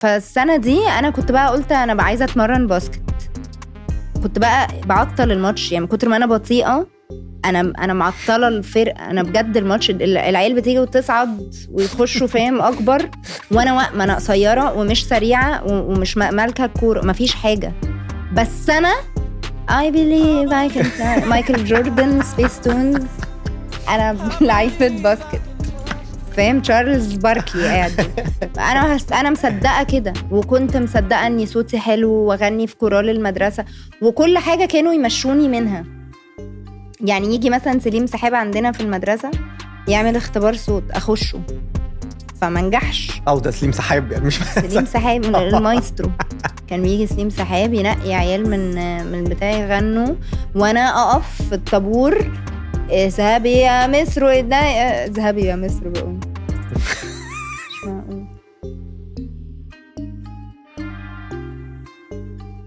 فالسنة دي أنا كنت بقى قلت أنا بقى عايزة أتمرن باسكت. كنت بقى بعطل الماتش يعني من كتر ما أنا بطيئة. أنا معطلة الفرقة. أنا بجد الماتش العيال بتيجي وتصعد ويخشوا فاهم أكبر، وأنا ما أنا قصيرة ومش سريعة ومش مالكة الكورة، مفيش حاجة. بس أنا I believe I can fly. مايكل جوردن سبيس تونز. أنا لعيبة باسكت فاهم. تشارلز باركلي قاعد. انا مصدقه كده، وكنت مصدقه اني صوتي حلو واغني في كورال المدرسه وكل حاجه كانوا يمشوني منها. يعني يجي مثلا سليم سحاب عندنا في المدرسه يعمل اختبار صوت اخشه فما نجحش. او ده سليم سحاب يعني مش سليم سحاب المايسترو. كان بيجي سليم سحاب ينقي عيال من بتاعي يغنوا وانا اقف في الطابور. ذهبي يا مصر ذهبي يا مصر بقول.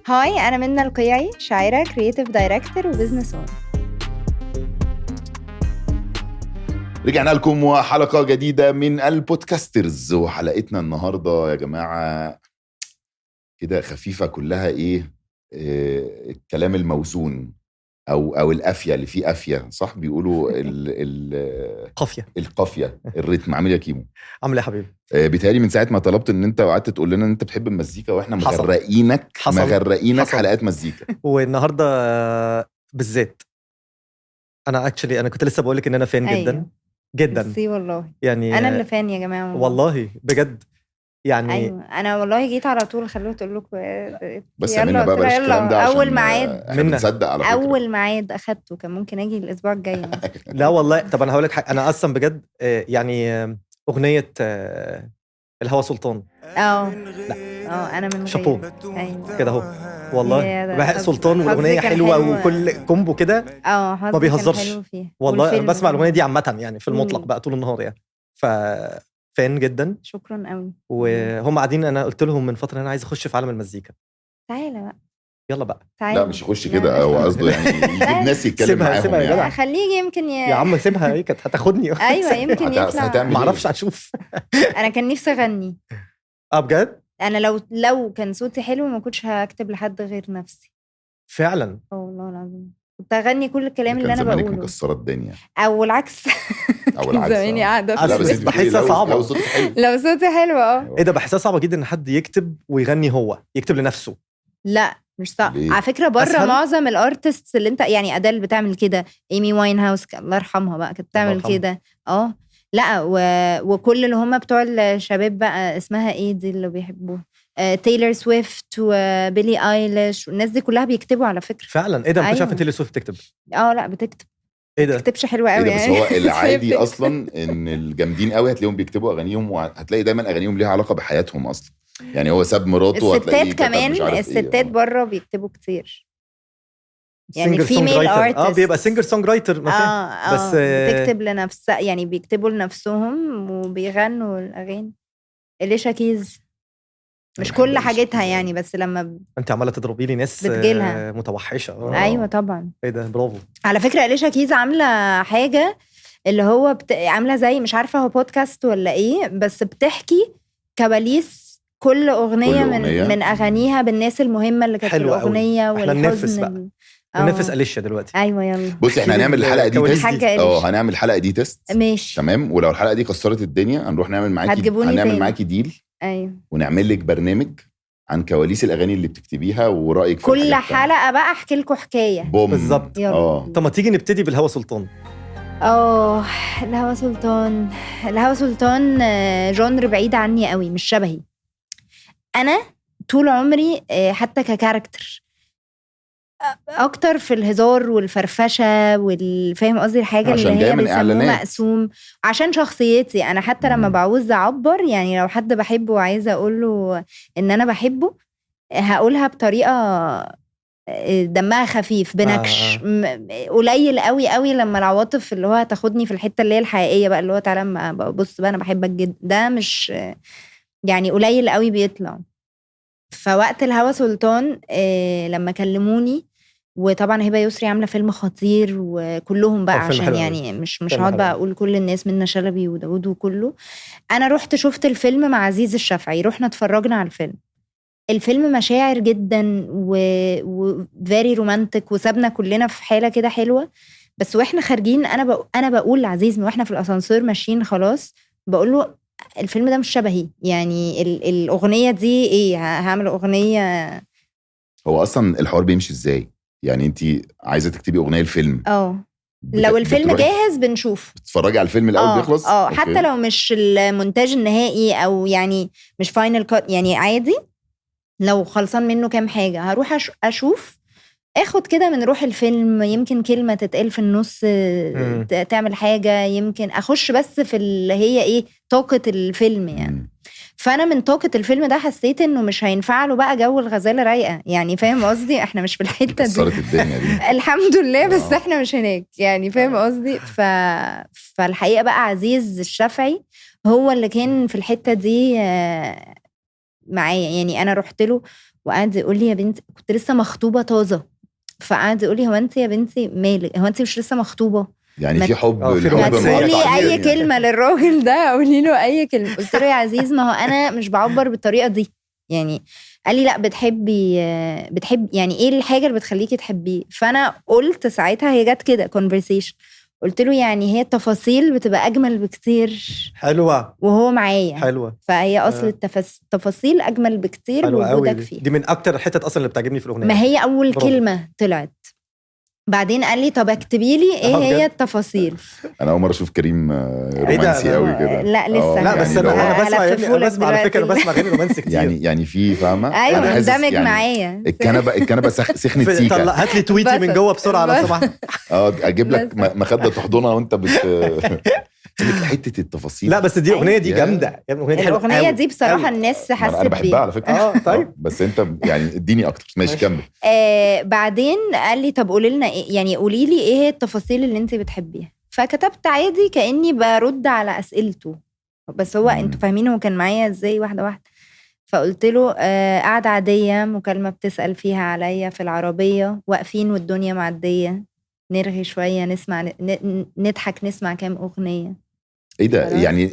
هاي أنا منى القيعي، شاعرة، كرييتيف دايركتور وبزنس وومن. رجعنا لكم وحلقة جديدة من البودكاسترز. وحلقتنا النهاردة يا جماعة كده خفيفة كلها الكلام الموزون أو القافية اللي فيه قافية، صح بيقولوا القافية الريتم. عامل يا كيمو؟ عامل يا حبيبي؟ بيتهيألي من ساعة ما طلبت ان انت وقعدت تقول لنا ان انت بتحب المزيكا واحنا مغرقينك حلقات مزيكا. والنهاردة بالذات انا كنت لسه بقولك ان انا فان جدا جدا. ميرسي والله. يعني انا اللي فان يا جماعة والله بجد يعني. أيوة. انا والله جيت على طول خلوه تقول لكم بس منا بقى بلاش الكلام ده اول ميعاد بنصدق على فكرة. اول ميعاد اخدته كان ممكن اجي الاسبوع الجاي. لا والله. طب انا هقول لك حاجه، انا اصلا بجد يعني اغنيه الهوى سلطان. انا من شابو. أيوة. كده اهو والله بهاء سلطان، والاغنيه حلوه وكل كومبو كده ما بيهزرش والله. بسمع الاغنيه دي عامه يعني في المطلق بقى طول النهار يعني. فان جدا. شكرا قوي. وهم قاعدين، انا قلت لهم من فتره انا عايز اخش في عالم المزيكا. تعالى بقى يلا بقى. لا مش يخش كده، هو قصده يعني يجيب ناس يتكلم معاهم يعني. خليه يمكن يا عم سيبها، هي كانت هتاخدني. ايوه يمكن يطلع. ما اعرفش هتشوف. انا كان نفسي اغني. بجد انا لو كان صوتي حلو ما كنتش هكتب لحد غير نفسي فعلا. والله العظيم كنت اغني كل الكلام اللي انا بقوله. مكسره الدنيا او العكس. زماني قاعده. لا بس بحسها صعبه. لو صوتي حلو ايه ده، بحسها صعبه جدا ان حد يكتب ويغني، هو يكتب لنفسه. لا مش صعب على فكره. بره معظم الارتستس اللي انت يعني أديل بتعمل كده، ايمي واين هاوس الله يرحمها بقى كانت بتعمل كده. لا وكل اللي هم بتوع الشباب بقى اسمها ايه دي اللي بيحبوها، تايلور سويفت وبيلي ايليش والناس دي كلها بيكتبوا على فكره. فعلا. ايه ده، مش عارفه تايلور سويفت بتكتب؟ لا بتكتب. ايه ده، بتكتبش حلوه قوي يعني. بس هو العادي اصلا ان الجامدين قوي هتلاقيهم بيكتبوا اغانيهم، وهتلاقي دايما اغانيهم ليها علاقه بحياتهم اصلا. يعني هو ساب مراته، الستات كمان الستات بره بيكتبوا كتير يعني فيميل ارتست. بيبقى سينجر سونج رايتر بس بتكتب لنفسها يعني، بيكتبوا لنفسهم وبيغنوا الاغاني. إليشا كيز مش كل حاجتها يعني، بس لما انت عماله تضربي لي ناس بتجيلها متوحشه. ايوه طبعا. ايه ده، برافو على فكره. إليشا كيز عامله حاجه اللي هو عامله زي مش عارفه هو بودكاست ولا ايه، بس بتحكي كواليس كل أغنية من أغانيها بالناس المهمة اللي كانت في الأغنية والحزن. ننفس أليشا دلوقتي. أيوة يلا. بص احنا هنعمل الحلقة دي تيست. هنعمل الحلقة دي تيست. ماشي تمام. ولو الحلقة دي كسرت الدنيا هنروح نعمل معاكي ديل. أيوة. ونعمل لك برنامج عن كواليس الأغاني اللي بتكتبيها ورأيك في كل حلقة بقى أحكي لكم حكاية بالظبط. طب ما تيجي نبتدي بالهوى سلطان. الهوى سلطان جونر بعيد عني قوي، مش شبهي. أنا طول عمري حتى ككاركتر أكتر في الهزار والفرفشة والفهم قصدي الحاجة اللي هي بيسموه مقسوم عشان شخصيتي أنا. حتى لما بعوز أعبر يعني لو حد بحبه وعايزة أقوله إن أنا بحبه هقولها بطريقة دمها خفيف بنكش. قليل قوي قوي لما العواطف اللي هو هتاخدني في الحتة اللي هي الحقيقية بقى، اللي هو تعالى بص بقى أنا بحبك جدا، ده مش يعني قليل قوي بيطلع. فوقت الهوى سلطان لما كلموني وطبعا هبه يسري عامله فيلم خطير، وكلهم بقى عشان يعني مش هقعد بقى اقول كل الناس، منى شلبي وداود وكله. انا رحت شفت الفيلم مع عزيز الشافعي، رحنا اتفرجنا على الفيلم مشاعر جدا وفيري رومانتك، وسابنا كلنا في حاله كده حلوه. بس واحنا خارجين انا بقول لعزيز واحنا في الاسانسير ماشيين خلاص، بقول له الفيلم ده مش شبهي، يعني الاغنيه دي ايه، هعمل اغنيه. هو اصلا الحوار بيمشي ازاي؟ يعني انت عايزه تكتبي اغنيه الفيلم، لو الفيلم جاهز بنشوف، تتفرجي على الفيلم الاول بيخلص حتى لو مش المونتاج النهائي او يعني مش فاينل كات، يعني عادي لو خلصان منه كام حاجه هروح اشوف، اخد كده من روح الفيلم، يمكن كلمه تتقال في النص تعمل حاجه، يمكن اخش بس في اللي هي ايه طاقه الفيلم يعني. فانا من طاقه الفيلم ده حسيت انه مش هينفع له بقى جو الغزاله رايقه، يعني فاهم قصدي، احنا مش في الحته دي، كسرت الدنيا دي الحمد لله، بس احنا مش هناك يعني، فاهم قصدي. فالحقيقه بقى عزيز الشافعي هو اللي كان في الحته دي معايا، يعني انا رحت له وقعد يقول لي يا بنتي، كنت لسه مخطوبه طازه، فقعد يقول لي هو انت يا بنتي مالك، هو انت مش لسه مخطوبه؟ يعني في حب، قولي اي كلمه للراجل ده، قولي له اي كلمه. قلت له يا عزيز ما هو انا مش بعبر بالطريقه دي يعني. قال لي لا بتحب يعني ايه الحاجه اللي بتخليكي تحبيه؟ فانا قلت ساعتها، هي جت كده conversation، قلت له يعني هي التفاصيل بتبقى اجمل بكتير، حلوه وهو معايا، حلوه، فهي اصل التفاصيل اجمل بكتير بوجودك فيها. دي من اكتر الحتت اصلا اللي بتعجبني في الاغنيه، ما هي اول كلمه طلعت. بعدين قال لي طب اكتبي لي ايه هي التفاصيل. انا اول مره اشوف كريم رومانسي قوي كده. لا لسه، لا بس انا بسمع على فكره، بسمع غير رومانسي كتير يعني في فاهمه. ايوه اندمج معايا. الكنبه سخنت سيكا. طلع هات لي تويتي من جوه بسرعه لو سمحت. اجيب لك مخده تحضنها وانت حته التفاصيل. لا بس دي اغنيه دي جامده، الاغنيه دي بصراحه الناس حست انا بحبها على فكره. طيب بس انت يعني اديني اكتر. ماشي كمل. بعدين قال لي طب قولي لنا إيه، يعني قولي لي ايه هي التفاصيل اللي انت بتحبيها. فكتبت عادي كاني برد على اسئلته، بس هو انتوا فاهمين هو كان معايا ازاي واحده واحده. فقلت له قعده عاديه، مكالمه بتسال فيها عليا في العربيه، واقفين والدنيا معديه، نرغي شويه، نسمع نضحك، نسمع كام اغنيه. ايه ده يعني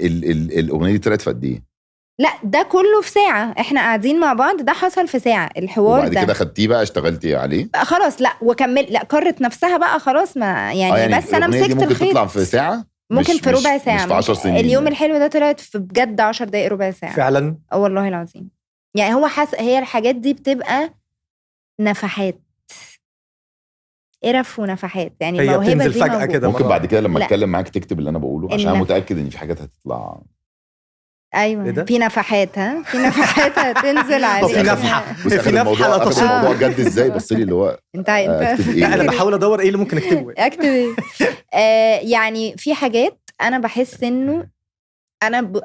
الاغنيه دي طلعت في قد ايه؟ لا ده كله في ساعه، احنا قاعدين مع بعض، ده حصل في ساعه الحوار ده. وبعد كده خدتيه بقى اشتغلتي عليه خلاص؟ لا وكمل، لا كرت نفسها بقى خلاص، ما يعني بس انا مسكت الخيط. ممكن تطلع في ساعه، ممكن في ربع ساعه، مش في 10 سنين. اليوم الحلو ده طلعت في بجد 10 دقايق ربع ساعه فعلا. والله العظيم. يعني هو هي الحاجات دي بتبقى نفحات، قرف ونفحات، يعني هي الموهبه بتنزل دي فجأة كده. ممكن بعد كده لما اتكلم معاك تكتب اللي انا بقوله، عشان انا متاكد ان في حاجات هتطلع. ايوه في نفحات، في نفحات هتنزل عليك. في نفحه، في نفحه لا تصل. الموضوع جد ازاي؟ بص لي اللي هو انت لا انا بحاول ادور ايه اللي ممكن اكتبه. اكتب ايه؟ يعني في حاجات انا بحس انه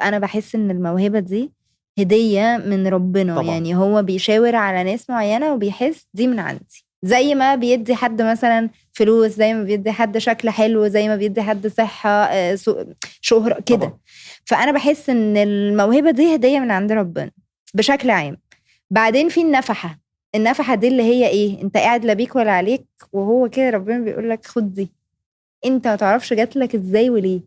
انا بحس ان الموهبه دي هديه من ربنا طبعا. يعني هو بيشاور على ناس معينه وبيحس دي من عندي، زي ما بيدي حد مثلا فلوس، زي ما بيدي حد شكل حلو، زي ما بيدي حد صحه، شهره كده. فانا بحس ان الموهبه دي هديه من عند ربنا بشكل عام. بعدين في النفحه دي اللي هي ايه، انت قاعد لا بيك ولا عليك، وهو كده ربنا بيقول لك خد دي، انت ما تعرفش جات لك ازاي وليه.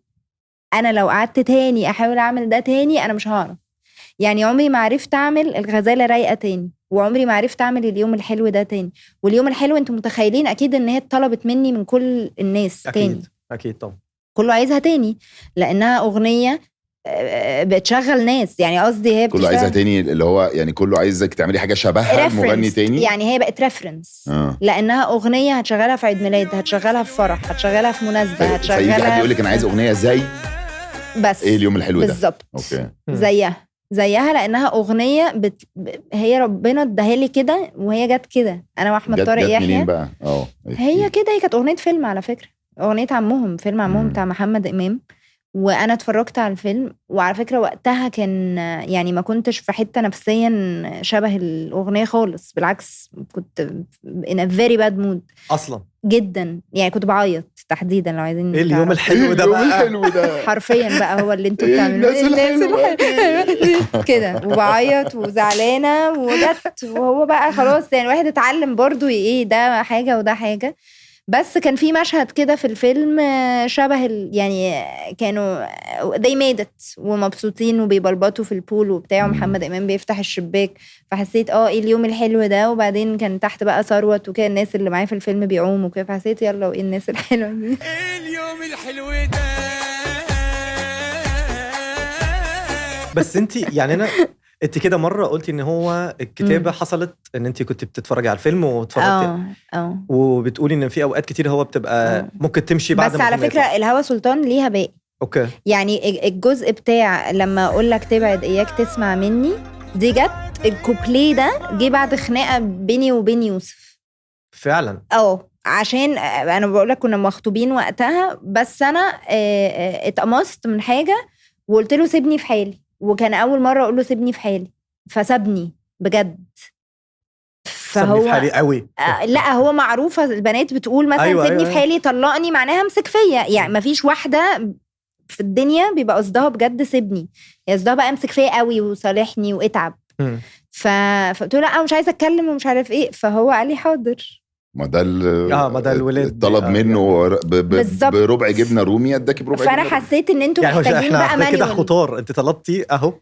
انا لو قعدت تاني احاول اعمل ده تاني انا مش هعرف، يعني عمري ما عرفت اعمل الغزاله رايقه تاني، وعمري ما عرفت اعمل اليوم الحلو ده تاني. واليوم الحلو انتوا متخيلين اكيد ان هي اتطلبت مني من كل الناس تاني. اكيد طبعا كله عايزها تاني، لانها اغنيه بتشغل ناس، يعني قصدي هي كله عايزها تاني، اللي هو يعني كله عايزك تعملي حاجه شبهها مغني تاني، يعني هي بقت ريفرنس. لانها اغنيه هتشغلها في عيد ميلاد، هتشغلها في فرح، هتشغلها في مناسبه، هتشغلها فيجي حد يقول لك انا عايز اغنيه زي بس ايه اليوم الحلو ده بالظبط. زيها لانها اغنيه هي ربنا اداها لي كده، وهي جت كده. انا واحمد طارق يحيى بقى هي كده، هي كانت اغنيه فيلم على فكره، اغنيه عمهم، فيلم عمهم بتاع محمد امام، وانا اتفرجت على الفيلم، وعلى فكره وقتها كان يعني ما كنتش في حته نفسيا شبه الاغنيه خالص، بالعكس كنت in a very bad mood اصلا جدا، يعني كنت بعيط تحديدا لو عايزين ايه اليوم الحلو ده بقى حرفيا بقى هو اللي انتوا بتعملوه الناس كده، وبعيط وزعلانه وجت، وهو بقى خلاص يعني الواحد اتعلم برضو ايه ده حاجه وده حاجه. بس كان في مشهد كده في الفيلم شبه يعني كانوا they made it ومبسوطين وبيبلبطوا في البول وبتاع، محمد إمام بيفتح الشباك، فحسيت ايه اليوم الحلو ده. وبعدين كان تحت بقى ثروت وكده الناس اللي معايا في الفيلم بيعوموا كده، فحسيت يلا وايه الناس الحلوه دي اليوم الحلو ده. بس انت يعني انت كده مره قلتي ان هو الكتابه حصلت ان انت كنت بتتفرجي على الفيلم واتفرجتي وبتقولي ان في اوقات كتير هو بتبقى ممكن تمشي بعد بس على فكره الهوى سلطان ليها باقي. اوكي يعني الجزء بتاع لما اقول لك تبعد اياك تسمع مني دي جت الكوبليه ده جه بعد خناقه بيني وبين يوسف فعلا. عشان انا بقول لك كنا مخطوبين وقتها، بس انا اتقمصت من حاجه وقلت له سيبني في حالي، وكان اول مره اقول له سيبني في حالي فسابني بجد. فهو في حالي قوي. لا هو معروفه البنات بتقول مثلا أيوة سيبني في حالي طلقني معناها امسك فيا، يعني مفيش واحده في الدنيا بيبقى قصدها بجد سيبني، هي قصدها بقى امسك فيا قوي وصالحني واتعب. فقلت له لا مش عايزه اتكلم ومش عارف ايه، فهو قال لي حاضر. ما ده الولاد طلب منه بربع جبنه رومي اداكي بربع. فانا حسيت ان انتوا يعني محتاجين بقى مانيوال كده خطار، انت طلبتي اهو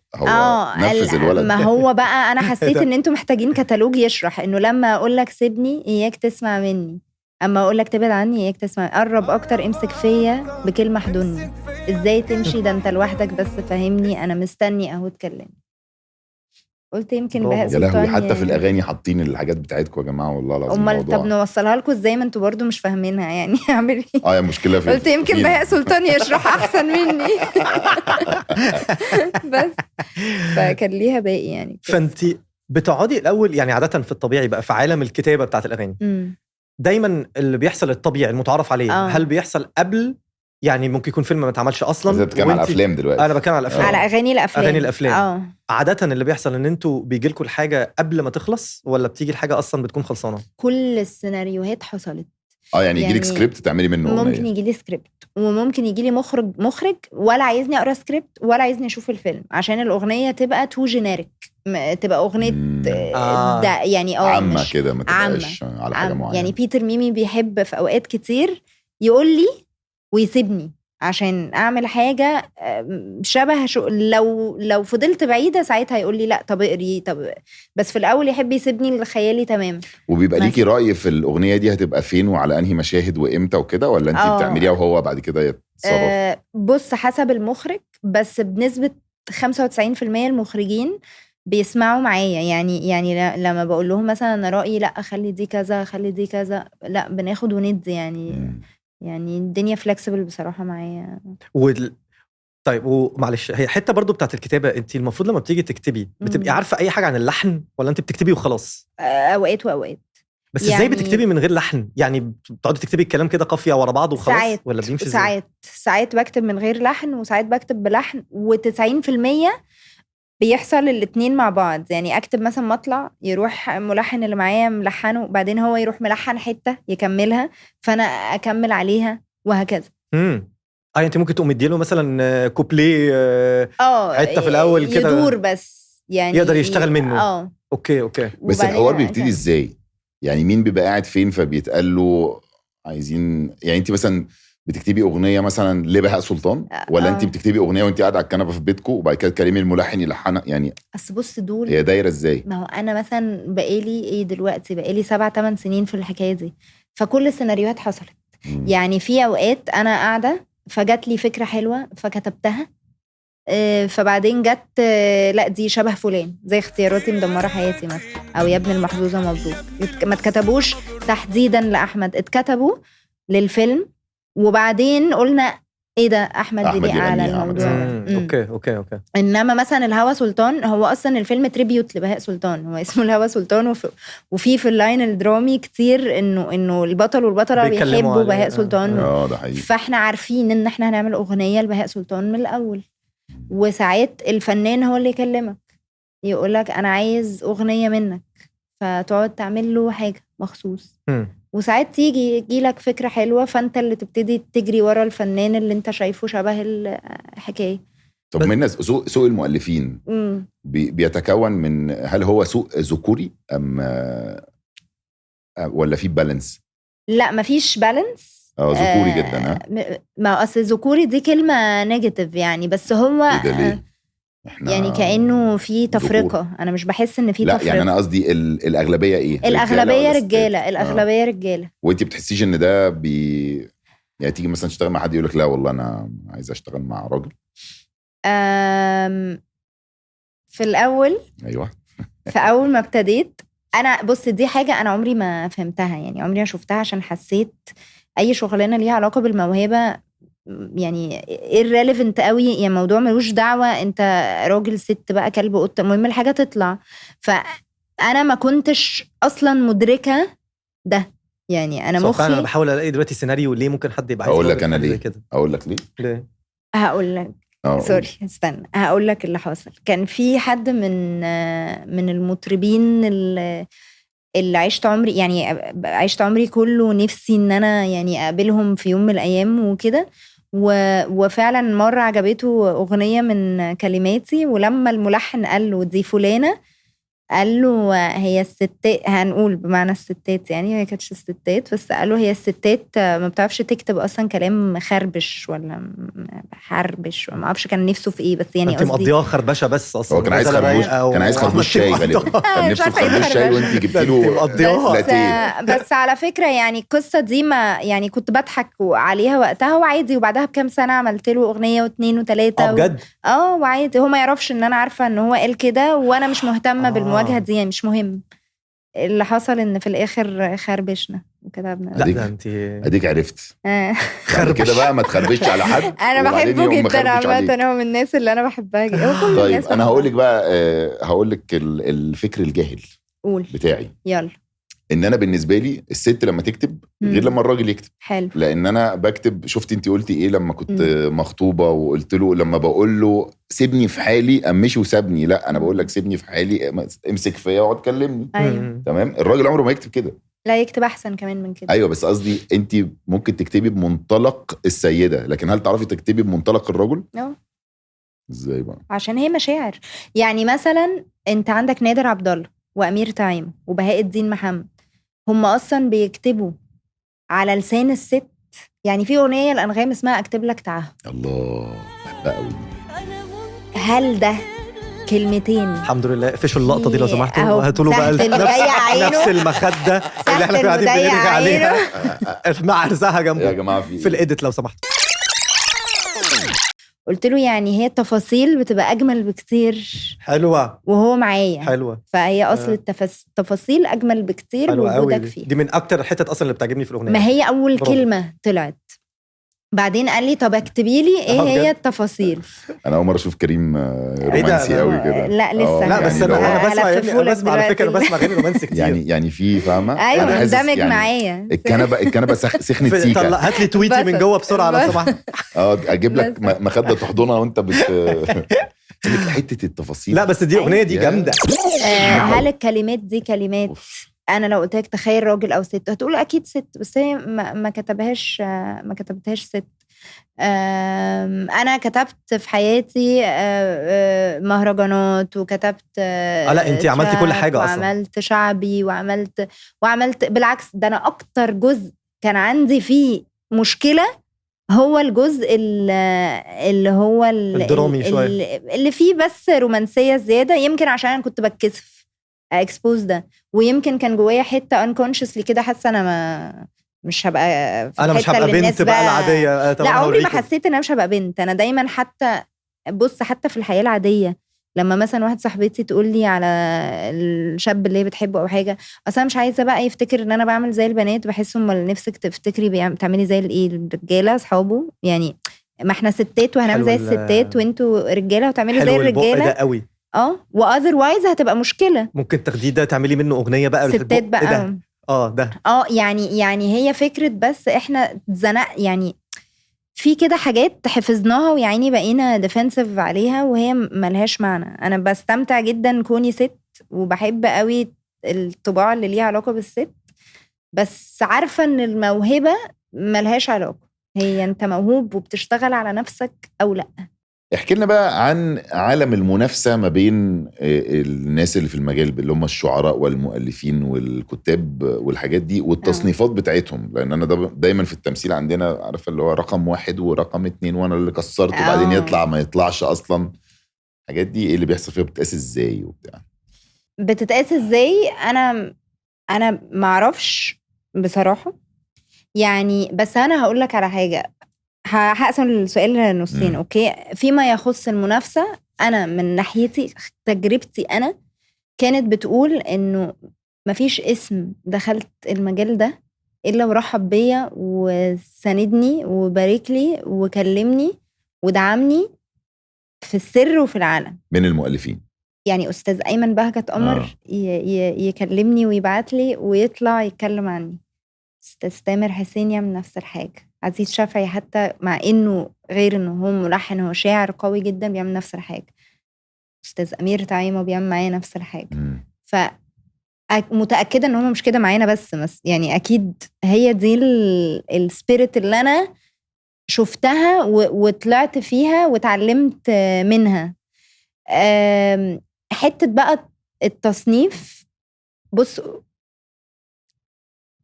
نفذ الولد. ما هو بقى انا حسيت ان انتوا محتاجين كتالوج يشرح انه لما اقول لك سيبني اياك تسمع مني، اما اقول لك تبعد عني اياك تسمع، قرب اكتر امسك فيا بكلمه حضني، ازاي تمشي ده انت لوحدك بس فهمني انا مستني اهو اتكلم. قلت يمكن بهاء سلطان. يا لهوي حتى في الاغاني حاطين الحاجات بتاعتكم يا جماعه والله العظيم. امال طب نوصلها لكم ازاي ما انتوا برضو مش فاهمينها يعني اعمل ايه؟ يا مشكله في قلت يمكن بهاء سلطان يشرح احسن مني بس فكان ليها باقي يعني. فانت بتقعدي الاول يعني عاده في الطبيعي بقى في عالم الكتابه بتاعت الاغاني دايما اللي بيحصل الطبيعي المتعارف عليه هل بيحصل قبل؟ يعني ممكن يكون فيلم ما اتعملش اصلا. انت بتتكلم على الافلام دلوقتي. انا بتكلم على الافلام، على اغاني الافلام. عاده اللي بيحصل ان انتوا بيجي لكم الحاجه قبل ما تخلص ولا بتيجي الحاجه اصلا بتكون خلصانه؟ كل السيناريوهات حصلت. يعني يجي لك سكريبت تعملي منه أغنية. ممكن يجي لي سكريبت وممكن يجي لي مخرج ولا عايزني اقرا سكريبت ولا عايزني اشوف الفيلم عشان الاغنيه تبقى تو جينيريك، تبقى اغنيه ده يعني عامه كده ما تبقاش على حاجه معينه. يعني بيتر ميمي بيحب في اوقات كتير يقول لي ويسيبني عشان اعمل حاجه شبه لو فضلت بعيده ساعتها يقول لي لا طب اقري طب، بس في الاول يحب يسيبني لخيالي تمام. وبيبقى ليكي راي في الاغنيه دي هتبقى فين وعلى انهي مشاهد وامتى وكده، ولا انت بتعمليها وهو بعد كده يتصرف؟ بص حسب المخرج، بس بنسبه 95% المخرجين بيسمعوا معايا. يعني لما بقول لهم مثلا انا رايي لا خلي دي كذا خلي دي كذا، لا بناخد وندي يعني الدنيا فلكسبل بصراحه معايا. طيب ومعلش هي حته برضو بتاعت الكتابه، انت المفروض لما بتيجي تكتبي بتبقي عارفه اي حاجه عن اللحن ولا انت بتكتبي وخلاص؟ اوقات واوقات. بس يعني ازاي بتكتبي من غير لحن؟ يعني بتقعدي تكتبي الكلام كده قافيه ورا بعض وخلاص ولا بيمشي ازاي؟ ساعات بكتب من غير لحن وساعات بكتب بلحن، و90% بيحصل الاتنين مع بعض. يعني اكتب مثلا مطلع يروح ملحن اللي معايا ملحنه، بعدين هو يروح ملحن حته يكملها فانا اكمل عليها وهكذا. انت ممكن تقوم مديله مثلا كوبليه حته في الاول كده يدور بس يعني يقدر يشتغل منه. اوكي بس الحوار بيبتدي ازاي؟ يعني مين بيبقى قاعد فين فبيتقال له عايزين؟ يعني انت مثلا بتكتبي اغنيه مثلا لبهاء سلطان ولا انت بتكتبي اغنيه وانت قاعده على الكنبه في بيتكم وبعد كده كريم الملحن يلحنها؟ يعني اصل بص دول هي دايره ازاي؟ ما هو انا مثلا بقالي دلوقتي بقالي 7-8 سنين في الحكايه دي، فكل السيناريوهات حصلت. يعني في اوقات انا قاعده فجات لي فكره حلوه فكتبتها، فبعدين جت لا دي شبه فلان زي اختياراتي مدمره حياتي مثلا، او يا ابن المحظوظه مبروك. ما اتكتبوش تحديدا لاحمد، اتكتبوا للفيلم، وبعدين قلنا ايه ده احمد يليق على يغنيها، الموضوع ده. اوكي. انما مثلا الهوى سلطان هو اصلا الفيلم تريبيوت لبهاء سلطان، هو اسمه الهوى سلطان، وفي اللاين الدرامي كتير انه البطل والبطله بيحبوا بهاء سلطان. ده حقيقي. فاحنا عارفين ان احنا هنعمل اغنيه لبهاء سلطان من الاول، وساعات الفنان هو اللي يكلمك يقولك انا عايز اغنيه منك، فتقعد تعمل له حاجه مخصوص. وساعات يجي لك فكره حلوه، فانت اللي تبتدي تجري ورا الفنان اللي انت شايفه شبه الحكايه. طب من سوق المؤلفين بيتكون من، هل هو سوق ذكوري ام ولا في بالانس؟ لا مفيش بالانس. ذكوري جدا. ما اصل ذكوري دي كلمه نيجاتيف يعني، بس هو يعني كأنه في تفرقة. أنا مش بحس إن في تفرقة. لا يعني أنا قصدي الأغلبية إيه؟ الأغلبية رجالة. الأغلبية رجالة. وأنتي بتحسيش إن ده يعني تيجي مثلا تشتغل مع حد يقولك لا والله أنا عايز أشتغل مع راجل؟ في الأول أيوة في أول ما ابتديت أنا، بص دي حاجة أنا عمري ما فهمتها، يعني عمري ما شفتها، عشان حسيت أي شغلانة ليها علاقة بالموهبة يعني irrelevant قوي، يعني موضوع ملوش دعوة انت راجل ست بقى كلب قطة، المهم الحاجة تطلع. فأنا ما كنتش أصلا مدركة ده، يعني أنا مخي أنا بحاول ألاقي دلوقتي سيناريو ليه ممكن حد يبقى أقول لك أنا ليه كده. أقول لك ليه هقول لك سوري استنى هقول لك اللي حصل. كان في حد من المطربين اللي عشت عمري كله نفسي ان انا يعني اقابلهم في يوم من الايام وكده، وفعلا مرة عجبته اغنية من كلماتي، ولما الملحن قال له دي فلانة، قال له هي الستات، هنقول بمعنى الستات يعني، هي كانتش الستات، بس قال له هي الستات ما بتعرفش تكتب اصلا كلام خربش ولا حربش، ما اعرفش كان نفسه في ايه، بس يعني انت مقضيها خربشه بس اصلا. هو كان عايز خربوش شاي غالبا، كان نفسه في خربوش شاي وانت جبتي له بس على فكره يعني القصه دي ما يعني كنت بضحك عليها وقتها وعادي، وبعدها بكام سنه عملت له اغنيه واثنين وثلاثه بجد وعادي. هو ما يعرفش ان انا عارفه ان هو قال كده، وانا مش مهتمه بالمواجهه دي، يعني مش مهم. اللي حصل ان في الاخر خربشنا وكتبنا. لا انت اديك عرفت كده بقى، ما تخربش على حد. انا بحبه جدا عامه، هو من الناس اللي انا بحبها جدا. طيب انا هقول لك بقى، هقول لك الفكر الجاهل بتاعي. يلا. ان انا بالنسبه لي الست لما تكتب غير لما الراجل يكتب. حلو. لان انا بكتب، شفتي انت قلتي ايه لما كنت مخطوبه وقلت له، لما بقول له سيبني في حالي امشي وسابني، لا انا بقول لك سيبني في حالي، امسك فيا واقعد كلمني. أيوه. تمام. الراجل عمره ما يكتب كده، لا يكتب احسن كمان من كده. ايوه بس قصدي انت ممكن تكتبي بمنطلق السيده، لكن هل تعرفي تكتبي بمنطلق الرجل؟ ازاي بقى؟ عشان هي مشاعر. يعني مثلا انت عندك نادر عبد الله وامير تعيم وبهاء الدين محمد، هم اصلا بيكتبوا على لسان الست. يعني في اغنيه الانغام اسمها اكتب لك تعهد. الله بحبها قوي. هل ده كلمتين؟ الحمد لله. فيش اللقطه دي لو سمحتوا، هاتوا له بقى نفس المخده اللي احنا قاعدين بنرجع عليها مع ارزاها جنبه يا جماعه في الايديت لو سمحتوا. قلت له يعني هي التفاصيل بتبقى اجمل بكتير. حلوه. وهو معايا. حلوه. فهي اصل التفاصيل اجمل بكتير بوجودك فيه. دي من اكتر الحتت اصلا اللي بتعجبني في الاغنيه. ما هي اول كلمه طلعت. بعدين قال لي طب اكتبي لي ايه هي التفاصيل. انا اول مره اشوف كريم رومانسي قوي كده. لا لسه. لا بس انا بسمع على فكره، بسمع غير رومانسي كتير. يعني في فاهمه. ايوه مندمج معايا. الكنبه سخنت سيكا. طلع هات لي تويتي من جوه بسرعه لو سمحت. اجيب لك مخده تحضنها وانت حته التفاصيل. لا بس دي اغنيه دي جامده. هل الكلمات دي كلمات انا لو قلت لك تخيل راجل او ست هتقول اكيد ست، بس هي ما كتبتهاش ست. انا كتبت في حياتي مهرجانات، وكتبت لا انت عملتي كل حاجه اصلا. وعملت شعبي وعملت بالعكس، ده انا اكتر جزء كان عندي فيه مشكله هو الجزء اللي هو الدرامي شويه، اللي فيه بس رومانسيه زياده، يمكن عشان انا كنت بتكسف اكسبوز ده، ويمكن كان جوايا حته انكونشسلي كده حاسه انا مش هبقى في انا مش هبقى بنت بقى العاديه. لا عمري ما حسيت ان انا مش هبقى بنت. انا دايما حتى بص حتى في الحياه العاديه لما مثلا واحد صاحبتي تقول لي على الشاب اللي هي بتحبه او حاجه، اصلا مش عايزه بقى يفتكر ان انا بعمل زي البنات. بحس امال نفسك تفتكري بتعملي زي الايه الرجاله اصحابه، يعني ما احنا ستات وهنعمل زي الستات وانتوا رجاله وتعملوا زي الرجاله ده قوي. واذروايز هتبقى مشكله. ممكن تاخديه ده تعملي منه اغنيه بقى ستات بقى ده يعني هي فكره، بس احنا يعني في كده حاجات حفظناها ويعني بقينا ديفنسيف عليها وهي ملهاش معنى. انا بستمتع جدا كوني ست وبحب قوي الطباع اللي ليها علاقه بالست، بس عارفه ان الموهبه ملهاش علاقه، هي انت موهوب وبتشتغل على نفسك او لا. احكي لنا بقى عن عالم المنافسه ما بين الناس اللي في المجال اللي هم الشعراء والمؤلفين والكتاب والحاجات دي والتصنيفات بتاعتهم، لان انا دايما في التمثيل عندنا عارفه اللي هو رقم 1 ورقم 2 وانا اللي كسرت وبعدين يطلع ما يطلعش اصلا. الحاجات دي ايه اللي بيحصل فيها؟ بتتقاس ازاي وبتاع؟ بتتقاس ازاي؟ انا ما اعرفش بصراحه يعني، بس انا هقول لك على حاجه، هقسم السؤال لنصين. اوكي، فيما يخص المنافسه انا من ناحيتي تجربتي انا كانت بتقول انه مفيش اسم دخلت المجال ده الا ورحب بيا وساندني وباركلي وكلمني ودعمني في السر وفي العلن من المؤلفين. يعني استاذ ايمن بهجت قمر يكلمني ويبعت لي ويطلع يتكلم عني، استاذ تامر حسين يعمل نفس الحاجه، عزيز شافعي حتى مع انه غير انه هو ملحن هو شاعر قوي جدا بيعمل نفس الحاجه، استاذ امير تعيمه بيعمل معايا نفس الحاجه. ف متاكده ان هم مش كده معانا بس يعني اكيد هي دي السبيريت اللي انا شفتها وطلعت فيها وتعلمت منها. حته بقى التصنيف، بص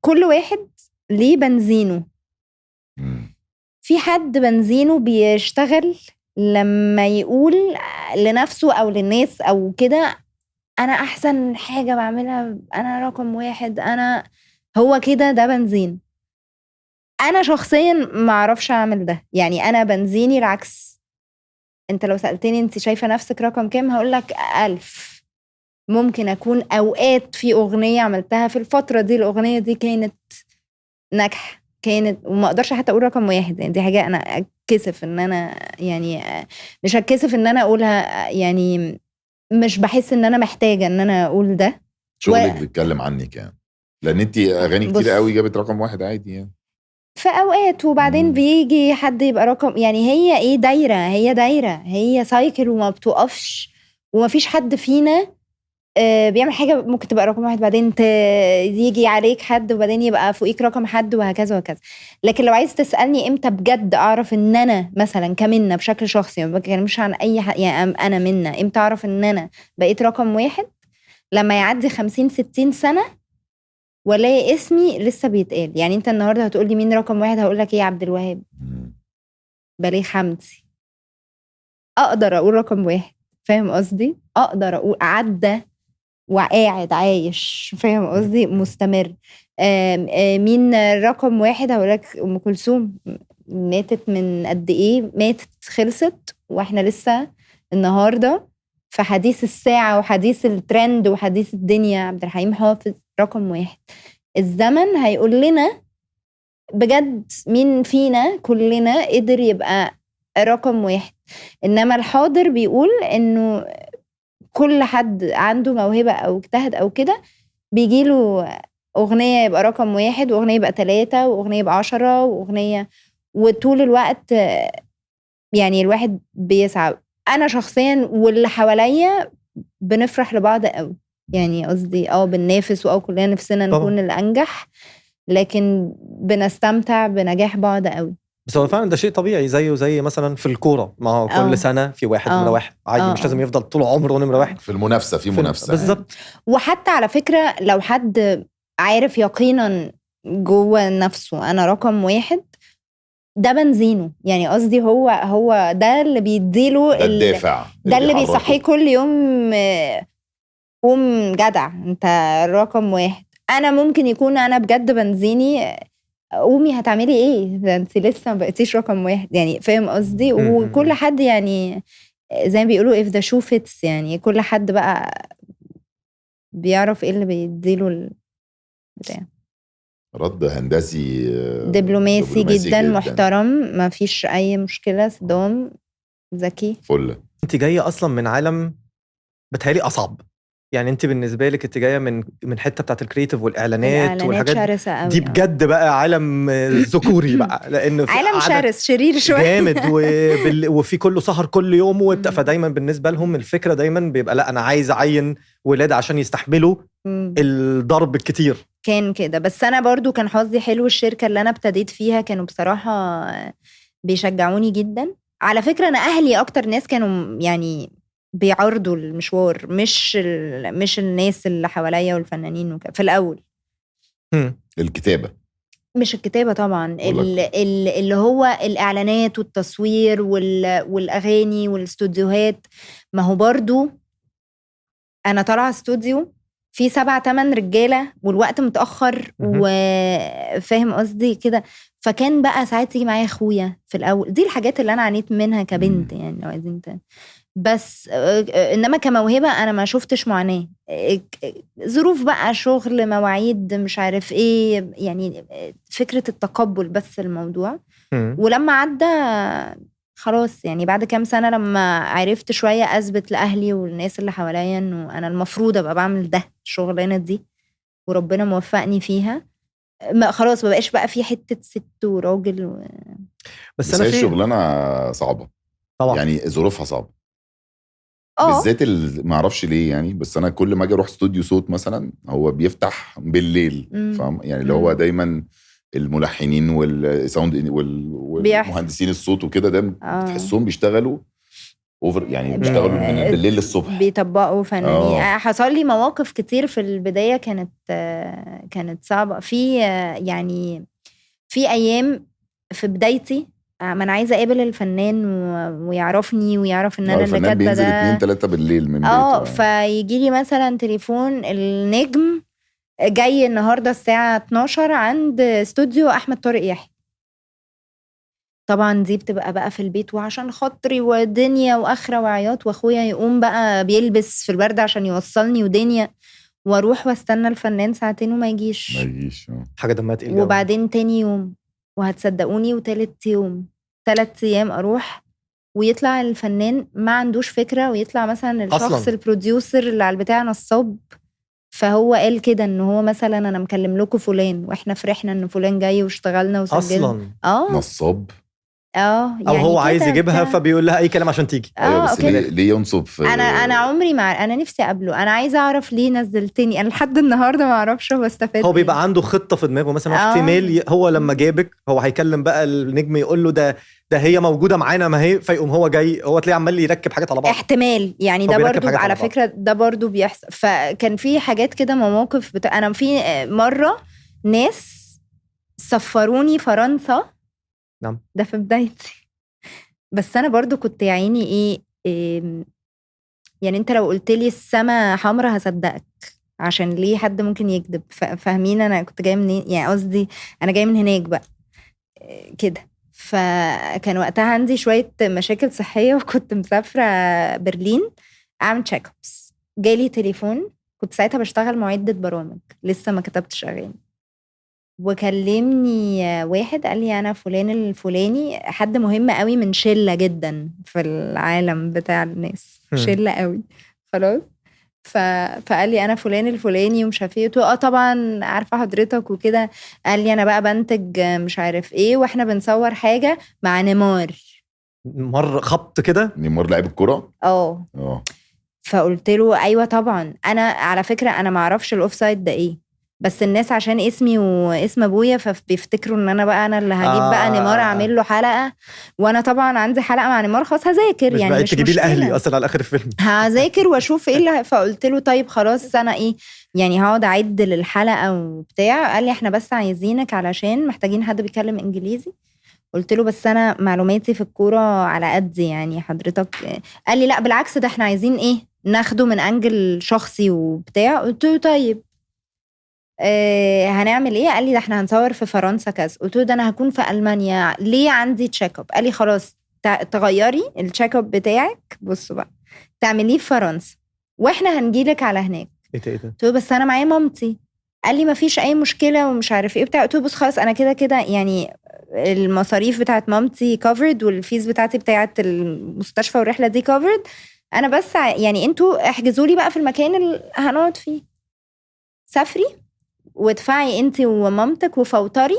كل واحد ليه بنزينه. في حد بنزينه بيشتغل لما يقول لنفسه او للناس او كده انا احسن حاجة بعملها، انا رقم 1، انا هو كده، ده بنزين. انا شخصيا ما اعرفش اعمل ده، يعني انا بنزيني العكس. انت لو سألتني انت شايفة نفسك رقم كام هقولك 1000. ممكن اكون اوقات في اغنية عملتها في الفترة دي الاغنية دي كانت ناجحة، كانت وما اقدرش حتى اقول رقم 1 يعني، دي حاجة انا اتكسف ان انا يعني مش هتكسف ان انا اقولها، يعني مش بحس ان انا محتاجة ان انا اقول ده. شغلك بيتكلم عنك يعني، لان انت اغاني كتير قوي جابت رقم 1 عادي يعني في اوقات، وبعدين بيجي حد يبقى رقم، يعني هي ايه دايرة، هي سايكل وما بتوقفش، وما فيش حد فينا بيعمل حاجة ممكن تبقى رقم 1 بعدين يجي عليك حد وبعدين يبقى فوقيك رقم حد وهكذا وهكذا. لكن لو عايز تسألني امتى بجد اعرف ان انا مثلا كمنة بشكل شخصي، ما بتكلمش عن اي حد، يعني انا منة امتى اعرف ان انا بقيت رقم 1؟ لما يعدي 50-60 سنة ولاقي اسمي لسه بيتقال. يعني انت النهاردة هتقولي مين رقم 1 هقولك ايه؟ عبد الوهاب، بليغ حمدي، اقدر اقول رقم 1. فاهم قصدي؟ اقدر اقول عدى وقاعد عايش، فاهم قصدي؟ مستمر. مين رقم 1 هقولك ام كلثوم، ماتت من قد ايه؟ ماتت خلصت واحنا لسه النهارده في حديث الساعه وحديث الترند وحديث الدنيا. عبد الحليم حافظ رقم 1. الزمن هيقول لنا بجد مين فينا كلنا قدر يبقى رقم 1. انما الحاضر بيقول انه كل حد عنده موهبة أو اجتهد أو كده بيجيله أغنية يبقى رقم 1 وأغنية يبقى 3 وأغنية يبقى 10 وأغنية، وطول الوقت يعني الواحد بيسعى. أنا شخصيا واللي حواليا بنفرح لبعض قوي، يعني قصدي بننافس كلنا نفسنا نكون الأنجح، لكن بنستمتع بنجاح بعض قوي. بس هو فعلا ده شيء طبيعي، زي مثلا في الكورة، ما هو كل سنة في واحد نمرة 1 عادي، مش لازم يفضل طول عمره نمرة 1 في المنافسة. في منافسة بالظبط. وحتى على فكرة لو حد عارف يقينا جوه نفسه أنا رقم 1، ده بنزينه، يعني قصدي هو ده اللي بيديله ده الدافع، ده اللي بيصحيه كل يوم قوم جدع انت رقم 1. أنا ممكن يكون أنا بجد بنزيني قومي هتعملي ايه ده انت لسه ما بقيتيش رقم 1، يعني فاهم قصدي؟ وكل حد يعني زي ما بيقولوا if the shoe fits، يعني كل حد بقى بيعرف ايه اللي بيديله البتاع. رد هندسي دبلوماسي جدا محترم، ما فيش اي مشكله، صدام ذكي فل. انت جايه اصلا من عالم بتهيألي اصعب، يعني انت بالنسبه لك انت جايه من حته بتاعت الكرييتيف والاعلانات والحاجات شرسة قوي دي بجد بقى عالم ذكوري بقى، لانه في عالم شرس شرير شويه جامد وفي كله سهر كل يوم فدايما بالنسبه لهم الفكره دايما بيبقى لا انا عايز اعين ولاد عشان يستحملوا الضرب الكتير. كان كده، بس انا برضو كان حظي حلو، الشركه اللي انا ابتديت فيها كانوا بصراحه بيشجعوني جدا. على فكره انا اهلي اكتر ناس كانوا يعني بيعرضوا المشوار، مش الناس اللي حواليا والفنانين في الاول. الكتابه مش الكتابه طبعا، اللي هو الاعلانات والتصوير والاغاني والاستوديوهات. ما هو برضو انا طالعه استوديو في 7-8 رجاله والوقت متاخر وفاهم قصدي كده، فكان بقى ساعات يجي معايا اخويا في الاول. دي الحاجات اللي انا عانيت منها كبنت يعني لو عايزين بس انما كموهبه انا ما شفتش معاناه، ظروف بقى شغل مواعيد مش عارف ايه، يعني فكره التقبل بس الموضوع. ولما عدى خلاص يعني بعد كام سنه لما عرفت شويه اثبت لاهلي والناس اللي حواليا انه انا المفروض ابقى بعمل ده الشغلانه دي وربنا موفقني فيها، خلاص ما بقاش بقى في حته ست وراجل بس انا في شغلانه صعبه طبعا، يعني ظروفها صعبه بالذات ما اعرفش ليه يعني. بس انا كل ما اجي اروح استوديو صوت مثلا هو بيفتح بالليل، فاهم يعني اللي هو دايما الملحنين والساوند والمهندسين الصوت وكده ده تحسهم بيشتغلوا اوفر، يعني بيشتغلوا من بالليل للصبح بيطبقوا فنانين. حصل لي مواقف كتير في البدايه كانت صعبه في يعني في ايام في بدايتي ما انا عايزه اقابل الفنان ويعرفني ويعرف ان انا اللي كاتبه ده 2-3 بالليل من بيته فيجي لي مثلا تليفون النجم جاي النهارده الساعه 12 عند استوديو احمد طارق يحيى. طبعا دي بتبقى في البيت وعشان خاطري ودنيا واخره وعياط، واخويا يقوم بقى بيلبس في البرد عشان يوصلني ودنيا، واروح واستنى الفنان ساعتين وما يجيش حاجه دمها تقيل. وبعدين تاني يوم وهتصدقوني وتالت يوم 3 أيام اروح ويطلع الفنان ما عندوش فكره، ويطلع مثلا الشخص البروديوسر اللي على البتاع نصاب. فهو قال كده ان هو مثلا انا مكلم لكم فلان واحنا فرحنا ان فلان جاي واشتغلنا وسجلنا اصلا نصاب يعني او هو عايز يجيبها فبيقول لها اي كلام عشان تيجي. ايوه بس ليه ينصب في انا عمري انا نفسي اقابله، انا عايزه اعرف ليه نزلتني. انا لحد النهارده ما اعرفش هو استفاد. هو بيبقى عنده خطه في دماغه مثلا احتمال هو لما جابك هو هيكلم بقى النجم يقول له ده هي موجوده معانا ما هي، فيقوم هو جاي هو تلاقيه عمال يركب حاجات على بعض احتمال يعني ده برضو على فكره ده برضو بيحصل. فكان في حاجات كده مواقف انا في مره ناس سفروني فرنسا. نعم ده في بدايتي. بس انا برضو كنت يا عيني ايه يعني انت لو قلت لي السما حمراء هصدقك، عشان ليه حد ممكن يكذب؟ فاهمين انا كنت جايه منين يعني؟ قصدي انا جايه من هناك بقى كده. فكان وقتها عندي شويه مشاكل صحيه وكنت مسافره برلين اعمل تشيك ابس. جالي تليفون، كنت ساعتها بشتغل معدة برامج لسه ما كتبتش اغاني، وكلمني واحد قال لي انا فلان الفلاني، حد مهم قوي من شله جدا في العالم بتاع الناس، شله قوي خلاص. فقال لي انا فلان الفلاني ومش عارف ايه. طبعا عارفه حضرتك وكده. قال لي انا بقى بنتج مش عارف ايه واحنا بنصور حاجه مع نيمار. خبط كده نيمار لاعب الكوره. فقلت له ايوه طبعا. انا على فكره انا ما اعرفش الاوف سايد ده ايه، بس الناس عشان اسمي واسم ابويا فبيفتكروا ان انا بقى انا اللي هجيب بقى نيمار اعمل له حلقه. وانا طبعا عندي حلقه مع نيمار خلاص هذاكر يعني مش تجيبي الاهلي اصلا على اخر الفيلم هذاكر واشوف ايه اللي فقلت له طيب خلاص انا ايه يعني هقعد اعد للحلقه وبتاع. قال لي احنا بس عايزينك علشان محتاجين حد بيتكلم انجليزي. قلت له بس انا معلوماتي في الكوره على قد يعني حضرتك. قال لي لا بالعكس ده احنا عايزين ايه ناخده من انجل شخصي وبتاع. قلت له طيب هنعمل ايه؟ قال لي ده احنا هنصور في فرنسا كذا. قلت له ده انا هكون في المانيا ليه عندي تشيك اب. قال لي خلاص تغيري التشيك اب بتاعك، بصوا بقى تعمليه في فرنسا واحنا هنجيلك على هناك. ايه ده؟ قلت له بس انا معايا مامتي. قال لي ما فيش اي مشكله ومش عارف ايه بتاع. قلت له بص خلاص انا كده كده يعني المصاريف بتاعت مامتي كوفرد والفيز بتاعتي بتاعت المستشفى والرحله دي كوفرد، انا بس يعني انتوا احجزوا لي بقى في المكان اللي هنقعد فيه، سافري وادفعي انت ومامتك وفوتري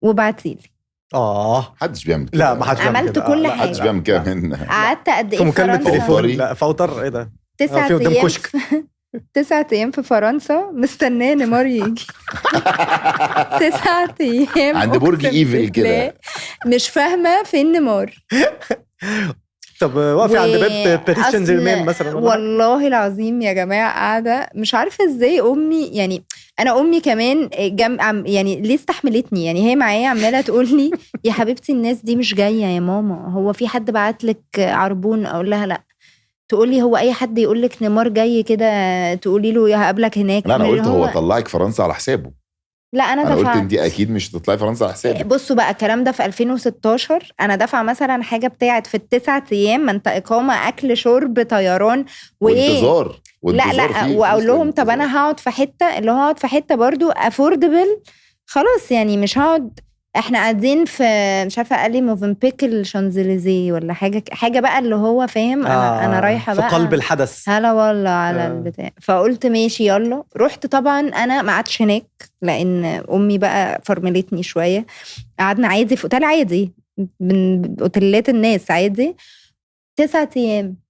وبعتيلي. محدش بيعمل كده. لا ما حدش بيعمل عملت كده. كل لا، حاجه. محدش بيعمل كده من قعدت قد ايه في مكالمه فرنسا؟ تليفون. لا فوتر ايه ده 9 في قدام ايام كشك 9 ايام في فرنسا مستنيه نيمار يجي 9 ايام عند برج أقسم ايفل بالله. كده. مش فاهمه فين نيمار. طب واقفه عند باب باريس سان جيرمان مثلا والله العظيم يا جماعه قاعده مش عارفه ازاي امي، يعني انا امي كمان يعني ليه استحملتني، يعني هي معايا عماله تقول لي يا حبيبتي الناس دي مش جايه يا ماما، هو في حد بعت لك عربون؟ اقول لها لا. تقول لي هو اي حد يقول لك نيمار جاي كده تقولي له هقابلك هناك؟ لا انا قلت هو طلعك فرنسا على حسابه. لا انا قلت دفعت. انت اكيد مش هتطلعي فرنسا على حسابك. بصوا بقى الكلام ده في 2016 انا دافعه مثلا حاجه بتاعت في ال9 ايام، ما انت اقامه اكل شرب طيران وانتظار. لا واقول لهم طب انا هقعد في حته، اللي هو هقعد في حته برضو افوردبل خلاص، يعني مش هقعد. احنا قاعدين في مش عارفه قال لي موفنبيك الشانزليزيه ولا حاجه بقى اللي هو فاهم. انا رايحه بقى في قلب الحدث هلا والله على البتاع. فقلت ماشي يلا. رحت طبعا انا ما قعدتش هناك لان امي بقى فرملتني شويه. قعدنا عادي في اوتيل عادي من اوتيلات الناس عادي 9 ايام.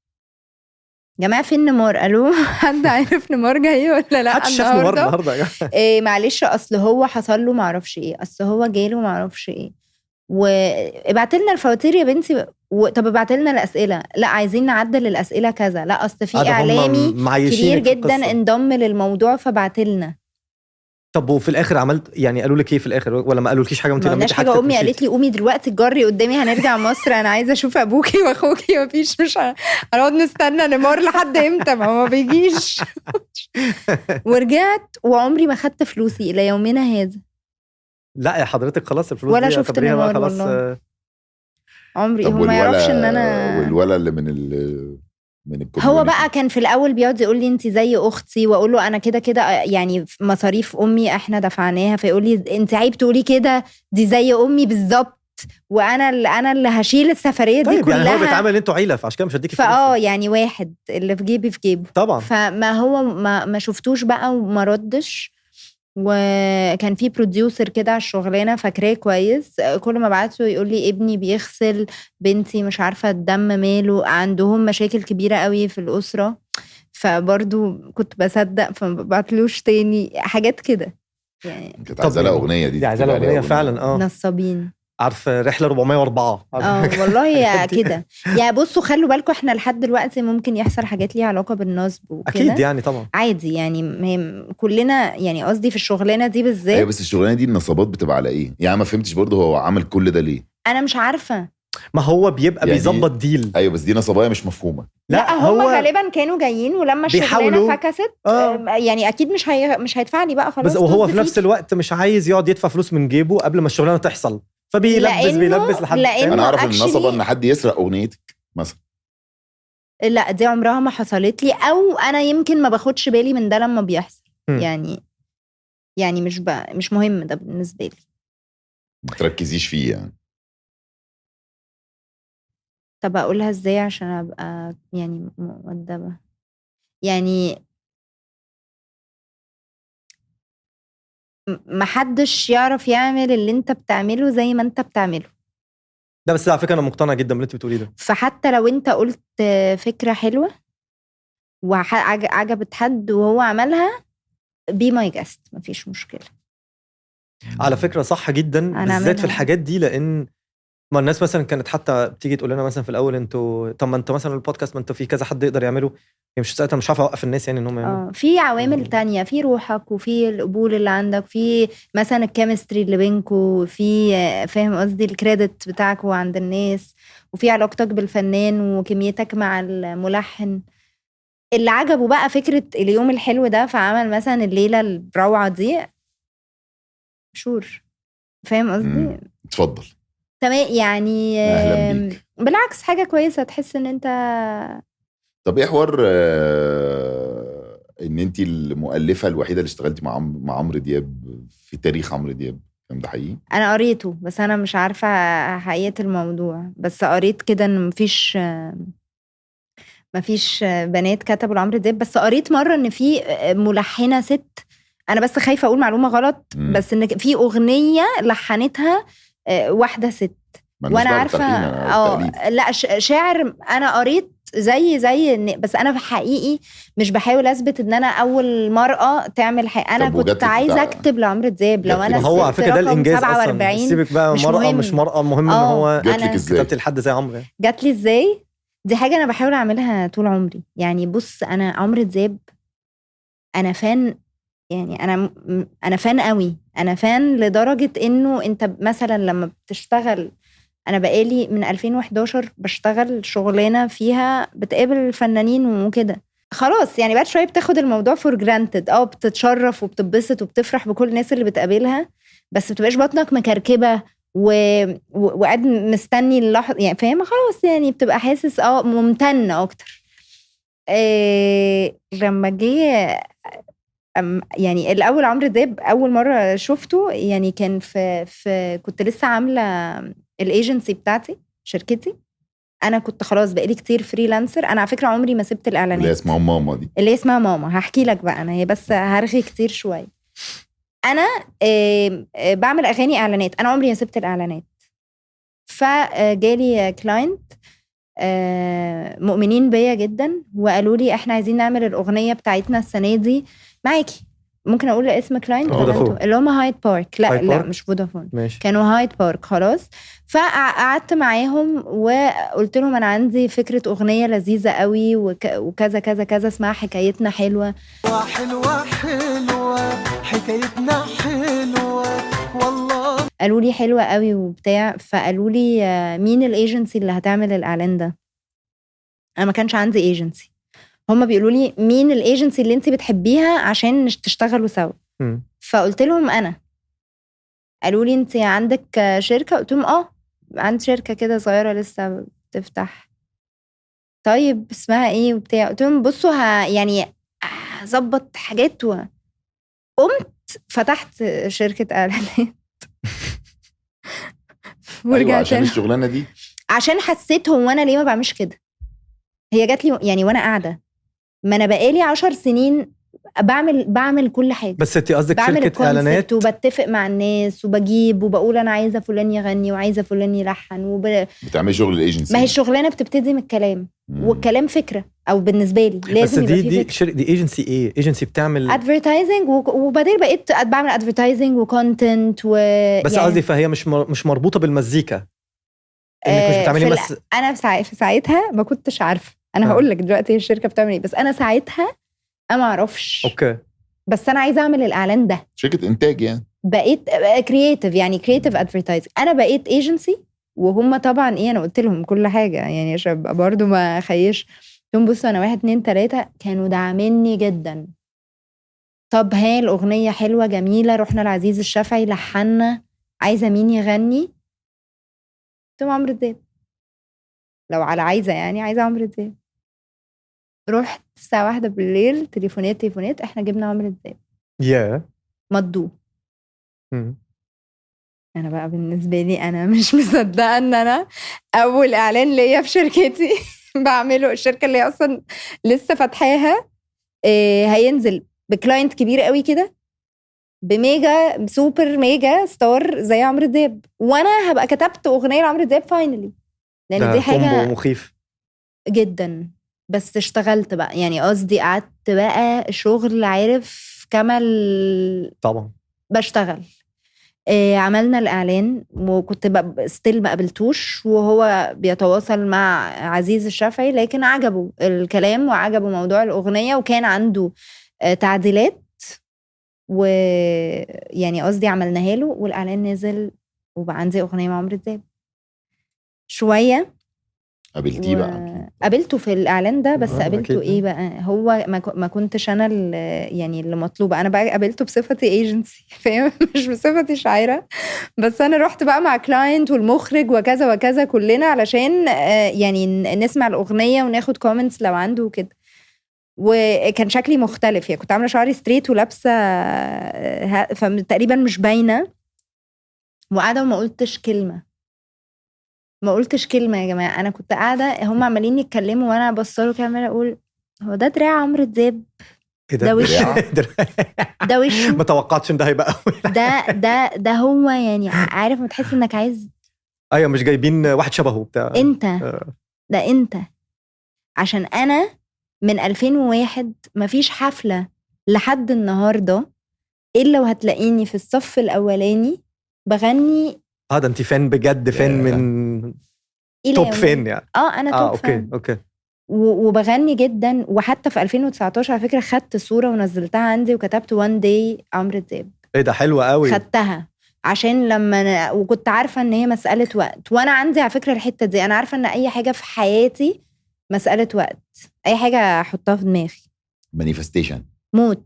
جماعه فين نيمار؟ قالوا حد عارف نيمار جاي ولا لا؟ حد شاف نيمار النهارده يا جماعه؟ إيه معلش اصل هو حصل له معرفش ايه، اصل هو جاله معرفش ايه، وابعت لنا الفواتير يا بنتي. طب ابعت لنا الاسئله، لا عايزين نعدل الاسئله كذا، لا اصل في اعلامي كبير جدا انضم للموضوع فبعت لنا. طب وفي الاخر عملت يعني قالوا لك ايه في الاخر ولا ما قالولكيش حاجه؟ ما قالناش حاجه. امي قالت لي قومي دلوقتي تجري قدامي هنرجع مصر، انا عايزه اشوف ابوكي واخوكي. مفيش مش هنقعد نستنى نيمار لحد امتى؟ ما بيجيش. ورجعت وعمري ما خدت فلوسي الى يومنا هذا. لا يا حضرتك خلاص الفلوس ولا دي شفت نيمار خلاص. عمري هو ما يعرفش ان انا والولا اللي من هو بقى كان في الاول بيقعد يقول لي انت زي اختي، واقول له انا كده كده يعني مصاريف امي احنا دفعناها، فيقول لي انت عيب تقولي كده، دي زي امي بالظبط، وانا اللي هشيل السفريه دي طيب كلها. يعني هو بيتعامل انتوا عيله فعشان كده مش هديكي فلوس. يعني واحد اللي في جيبي في جيبه طبعا. فما هو ما شفتوش بقى وما ردش. وكان في بروديوسر كده على الشغلانه فاكراه كويس، كل ما بعته يقول لي ابني بيغسل، بنتي مش عارفه الدم ماله، عندهم مشاكل كبيره قوي في الاسره، فبرضو كنت بصدق فما بعتلوش تاني حاجات كده يعني. كانت عايزه لها اغنيه دي عايزه اغنيه فعلا. نصابين عارف رحله 404 والله كده. يعني بصوا خلوا بالكم احنا لحد دلوقتي ممكن يحصل حاجات ليها علاقه بالنصب وكده. اكيد يعني طبعا عادي يعني كلنا يعني قصدي في الشغلانه دي بالذات. ايوه بس الشغلانه دي النصابات بتبقى على ايه يعني؟ ما فهمتش برضه هو عمل كل ده ليه. انا مش عارفه. ما هو بيبقى يعني بيظبط ديل. ايوه بس دي نصابيه مش مفهومه. لا هم غالبا كانوا جايين ولما الشغلانه فكست يعني اكيد مش هيدفع لي بقى خلاص. بس وهو في نفس الوقت مش عايز يقعد يدفع فلوس من جيبه قبل ما الشغلانه تحصل، فبيلبس لحد. انا اعرف النصبه ان حد يسرق اغنيتك مثلا. لا دي عمرها ما حصلت لي، او انا يمكن ما باخدش بالي من ده لما بيحصل. يعني مش مهم ده بالنسبه لي. ما تركزيش فيه يعني. طب اقولها ازاي عشان ابقى يعني مؤدبه؟ يعني محدش يعرف يعمل اللي انت بتعمله زي ما انت بتعمله. ده بس على فكره انا مقتنع جدا باللي انت بتقوليه ده. فحتى لو انت قلت فكره حلوه وعجبت حد وهو عملها بي ماي جاست مفيش مشكله. على فكره صح جدا بالذات في الحاجات دي، لان ما الناس مثلا كانت حتى بتيجي تقول لنا مثلا في الاول انتوا طب ما انتوا مثلا البودكاست ما انتوا في كذا حد يقدر يعمله، مش ساعتها مش عارف اوقف الناس يعني انهم يعملوا. في عوامل تانية، في روحك وفي القبول اللي عندك، في مثلا الكيمستري اللي بينكوا، في فاهم قصدي الكريدت بتاعكوا عند الناس، وفي علاقتك بالفنان وكميتك مع الملحن. اللي عجبه بقى فكرة اليوم الحلو ده فعمل مثلا الليلة الروعة دي شور. فاهم قصدي؟ اتفضل. تمام يعني بالعكس حاجة كويسة تحس ان انت. طب ايه حوار ان انت المؤلفه الوحيده اللي اشتغلتي مع عمرو دياب في تاريخ عمرو دياب، كان ده حقيقي؟ انا قريته بس انا مش عارفه حقيقه الموضوع، بس قريت كده ان مفيش بنات كتبوا لعمرو دياب. بس قريت مره ان في ملحنه ست، انا بس خايفه اقول معلومه غلط، بس ان في اغنيه لحنتها واحده ست، وانا عارفه لا شاعر. انا قريت زي بس انا حقيقي مش بحاول اثبت ان انا اول مرأة تعمل حاجه. انا كنت عايزه اكتب لعمرو دياب. لو انا هو على فكره ده الانجاز 47 اصلا، سيبك بقى مرأة مش مرأة، المهم ان هو كتبت لحد زي عمرو. جات لي ازاي؟ دي حاجه انا بحاول اعملها طول عمري. يعني بص، انا عمرو دياب انا فان، يعني انا فان قوي. انا فان لدرجه انه انت مثلا لما بتشتغل، انا بقالي من 2011 بشتغل شغلانه فيها بتقابل الفنانين وكده، خلاص يعني بعد شويه بتاخد الموضوع فور جرانتد، بتتشرف وبتتبسط وبتفرح بكل الناس اللي بتقابلها، بس بتبقاش بطنك مكركبه وقاعد مستني اللحظه، يعني فاهمه؟ خلاص يعني بتبقى حاسس ممتن اكتر. لما جه يعني الاول عمرو دياب اول مره شفته يعني كان في كنت لسه عامله الايجنسي بتاعتي، شركتي. انا كنت خلاص بقالي كتير فريلانسر. انا على فكره عمري ما سبت الاعلانات اللي اسمها ماما دي، اللي اسمها ماما. هحكي لك بقى، انا هي بس هرغي كتير شويه. انا بعمل اغاني اعلانات، انا عمري ما سبت الاعلانات. فجالي كلاينت مؤمنين بيا جدا وقالوا لي احنا عايزين نعمل الاغنيه بتاعتنا السنه دي معاكي. ممكن اقول اسم كلاينت اللي هم هايد بارك؟ لا مش فودافون، كانوا هايد بارك. خلاص، فقعدت معاهم وقلت لهم انا عندي فكره اغنيه لذيذه قوي وكذا كذا كذا اسمها حكايتنا حلوه. حلوه حكايتنا حلوه والله. قالوا لي حلوه قوي وبتاع. فقالوا لي مين الايجنسي اللي هتعمل الاعلان ده؟ انا ما كانش عندي ايجنسي. هما بيقولوا لي مين الايجنسي اللي انت بتحبيها عشان تشتغلوا سوا؟ فقلت لهم انا. قالوا لي انت عندك شركه؟ قلت لهم عندي شركه كده صغيره لسه بتفتح. طيب اسمها ايه وبتاع؟ قلت لهم بصوا يعني هظبط حاجات. قمت فتحت شركه اعلانات ورجعت عشان الشغلانه دي، عشان حسيت هو انا ليه ما بعملش كده. هي جات لي يعني وانا قاعده، ما انا بقالي 10 سنين بعمل كل حاجه. بس انت قصدك شركه اعلانات وبتفق مع الناس وبجيب وبقول انا عايزه فلان يغني وعايزه فلان يلحن بتعمل شغل الايجنسي. ما هي الشغلانه بتبتدي من الكلام والكلام فكره، او بالنسبه لي لازم يبقى في فكره. دي ايجنسي ايه؟ ايجنسي بتعمل ادفرتايزنج وبعدين بقيت بعمل ادفرتايزنج وكونتنت بس يعني قصدي فهي مش مربوطه بالمزيكا انك مش بتعملي انا في ساعتها ما كنتش عارفه. انا هقول لك دلوقتي الشركه بتعمل ايه، بس انا ساعتها انا ما اعرفش. اوكي، بس انا عايزه اعمل الاعلان ده، شركه انتاج يعني. بقيت كرييتيف، يعني كرييتيف ادفرتايزنج. انا بقيت ايجنسي وهم طبعا انا قلت لهم كل حاجه يعني عشان برضو ما خيش لهم. بصوا انا 1 2 3 كانوا داعميني جدا. طب هاي الاغنيه حلوه جميله، رحنا لعزيز الشافعي لحنا، عايزه مين يغني؟ قلت لهم عمرو دياب. لو على عايزه يعني عايزه عمرو دياب. رحت الساعه 1 بالليل، تليفونات احنا جبنا عمرو دياب مضوه. انا بقى بالنسبه لي انا مش مصدقه ان انا اول اعلان ليا في شركتي بعمله، الشركه اللي اصلا لسه فاتحاها هينزل بكلاينت كبير قوي كده، بميجا سوبر ميجا ستار زي عمرو دياب، وانا هبقى كتبت اغنيه لعمرو دياب فاينلي، لان دي حاجه مخيف جدا. بس اشتغلت بقى، يعني قصدي قعدت بقى شغل، عارف كمل طبعا بشتغل. عملنا الإعلان وكنت ستيل ما قبلتوش، وهو بيتواصل مع عزيز الشافعي، لكن عجبه الكلام وعجبه موضوع الأغنية وكان عنده تعديلات، ويعني قصدي عملناها له والإعلان نزل وبقى عندي أغنية مع عمرو دياب. شوية قابلتيه بقى؟ قابلته في الاعلان ده، بس قابلته ايه بقى، هو ما كنتش انا يعني اللي مطلوبه. انا بقى قابلته بصفتي ايجنسي، فاهم؟ مش بصفتي شاعره. بس انا رحت بقى مع كلاينت والمخرج وكذا وكذا كلنا علشان يعني نسمع الاغنيه وناخد كومنتس لو عنده وكده. وكان شكلي مختلف، يعني كنت عامله شعري ستريت ولابسه فتقريبا مش باينه، وقاعده وما قلتش كلمه، ما قلتش كلمه يا جماعه. انا كنت قاعده هم عمالين يتكلموا وانا بصله كده عماله اقول هو ده دراع عمرو دياب؟ ده وشه ده وشه ما توقعتش ان ده هيبقى ده هو، يعني عارف ما تحس انك عايز ايوه مش جايبين واحد شبهه بتاع انت ده انت. عشان انا من 2001 مفيش حفله لحد النهارده الا وهتلاقيني في الصف الاولاني بغني. ده انت فان بجد، فان من توب فين يعني. انا توب فان. اوكي وبغني جدا. وحتى في 2019 على فكره خدت صوره ونزلتها عندي وكتبت وان داي عمرو دياب. ايه ده حلو قوي. خدتها عشان لما وكنت عارفه ان هي مساله وقت، وانا عندي على فكره الحته دي، انا عارفه ان اي حاجه في حياتي مساله وقت، اي حاجه احطها في دماغي مانيفستيشن موت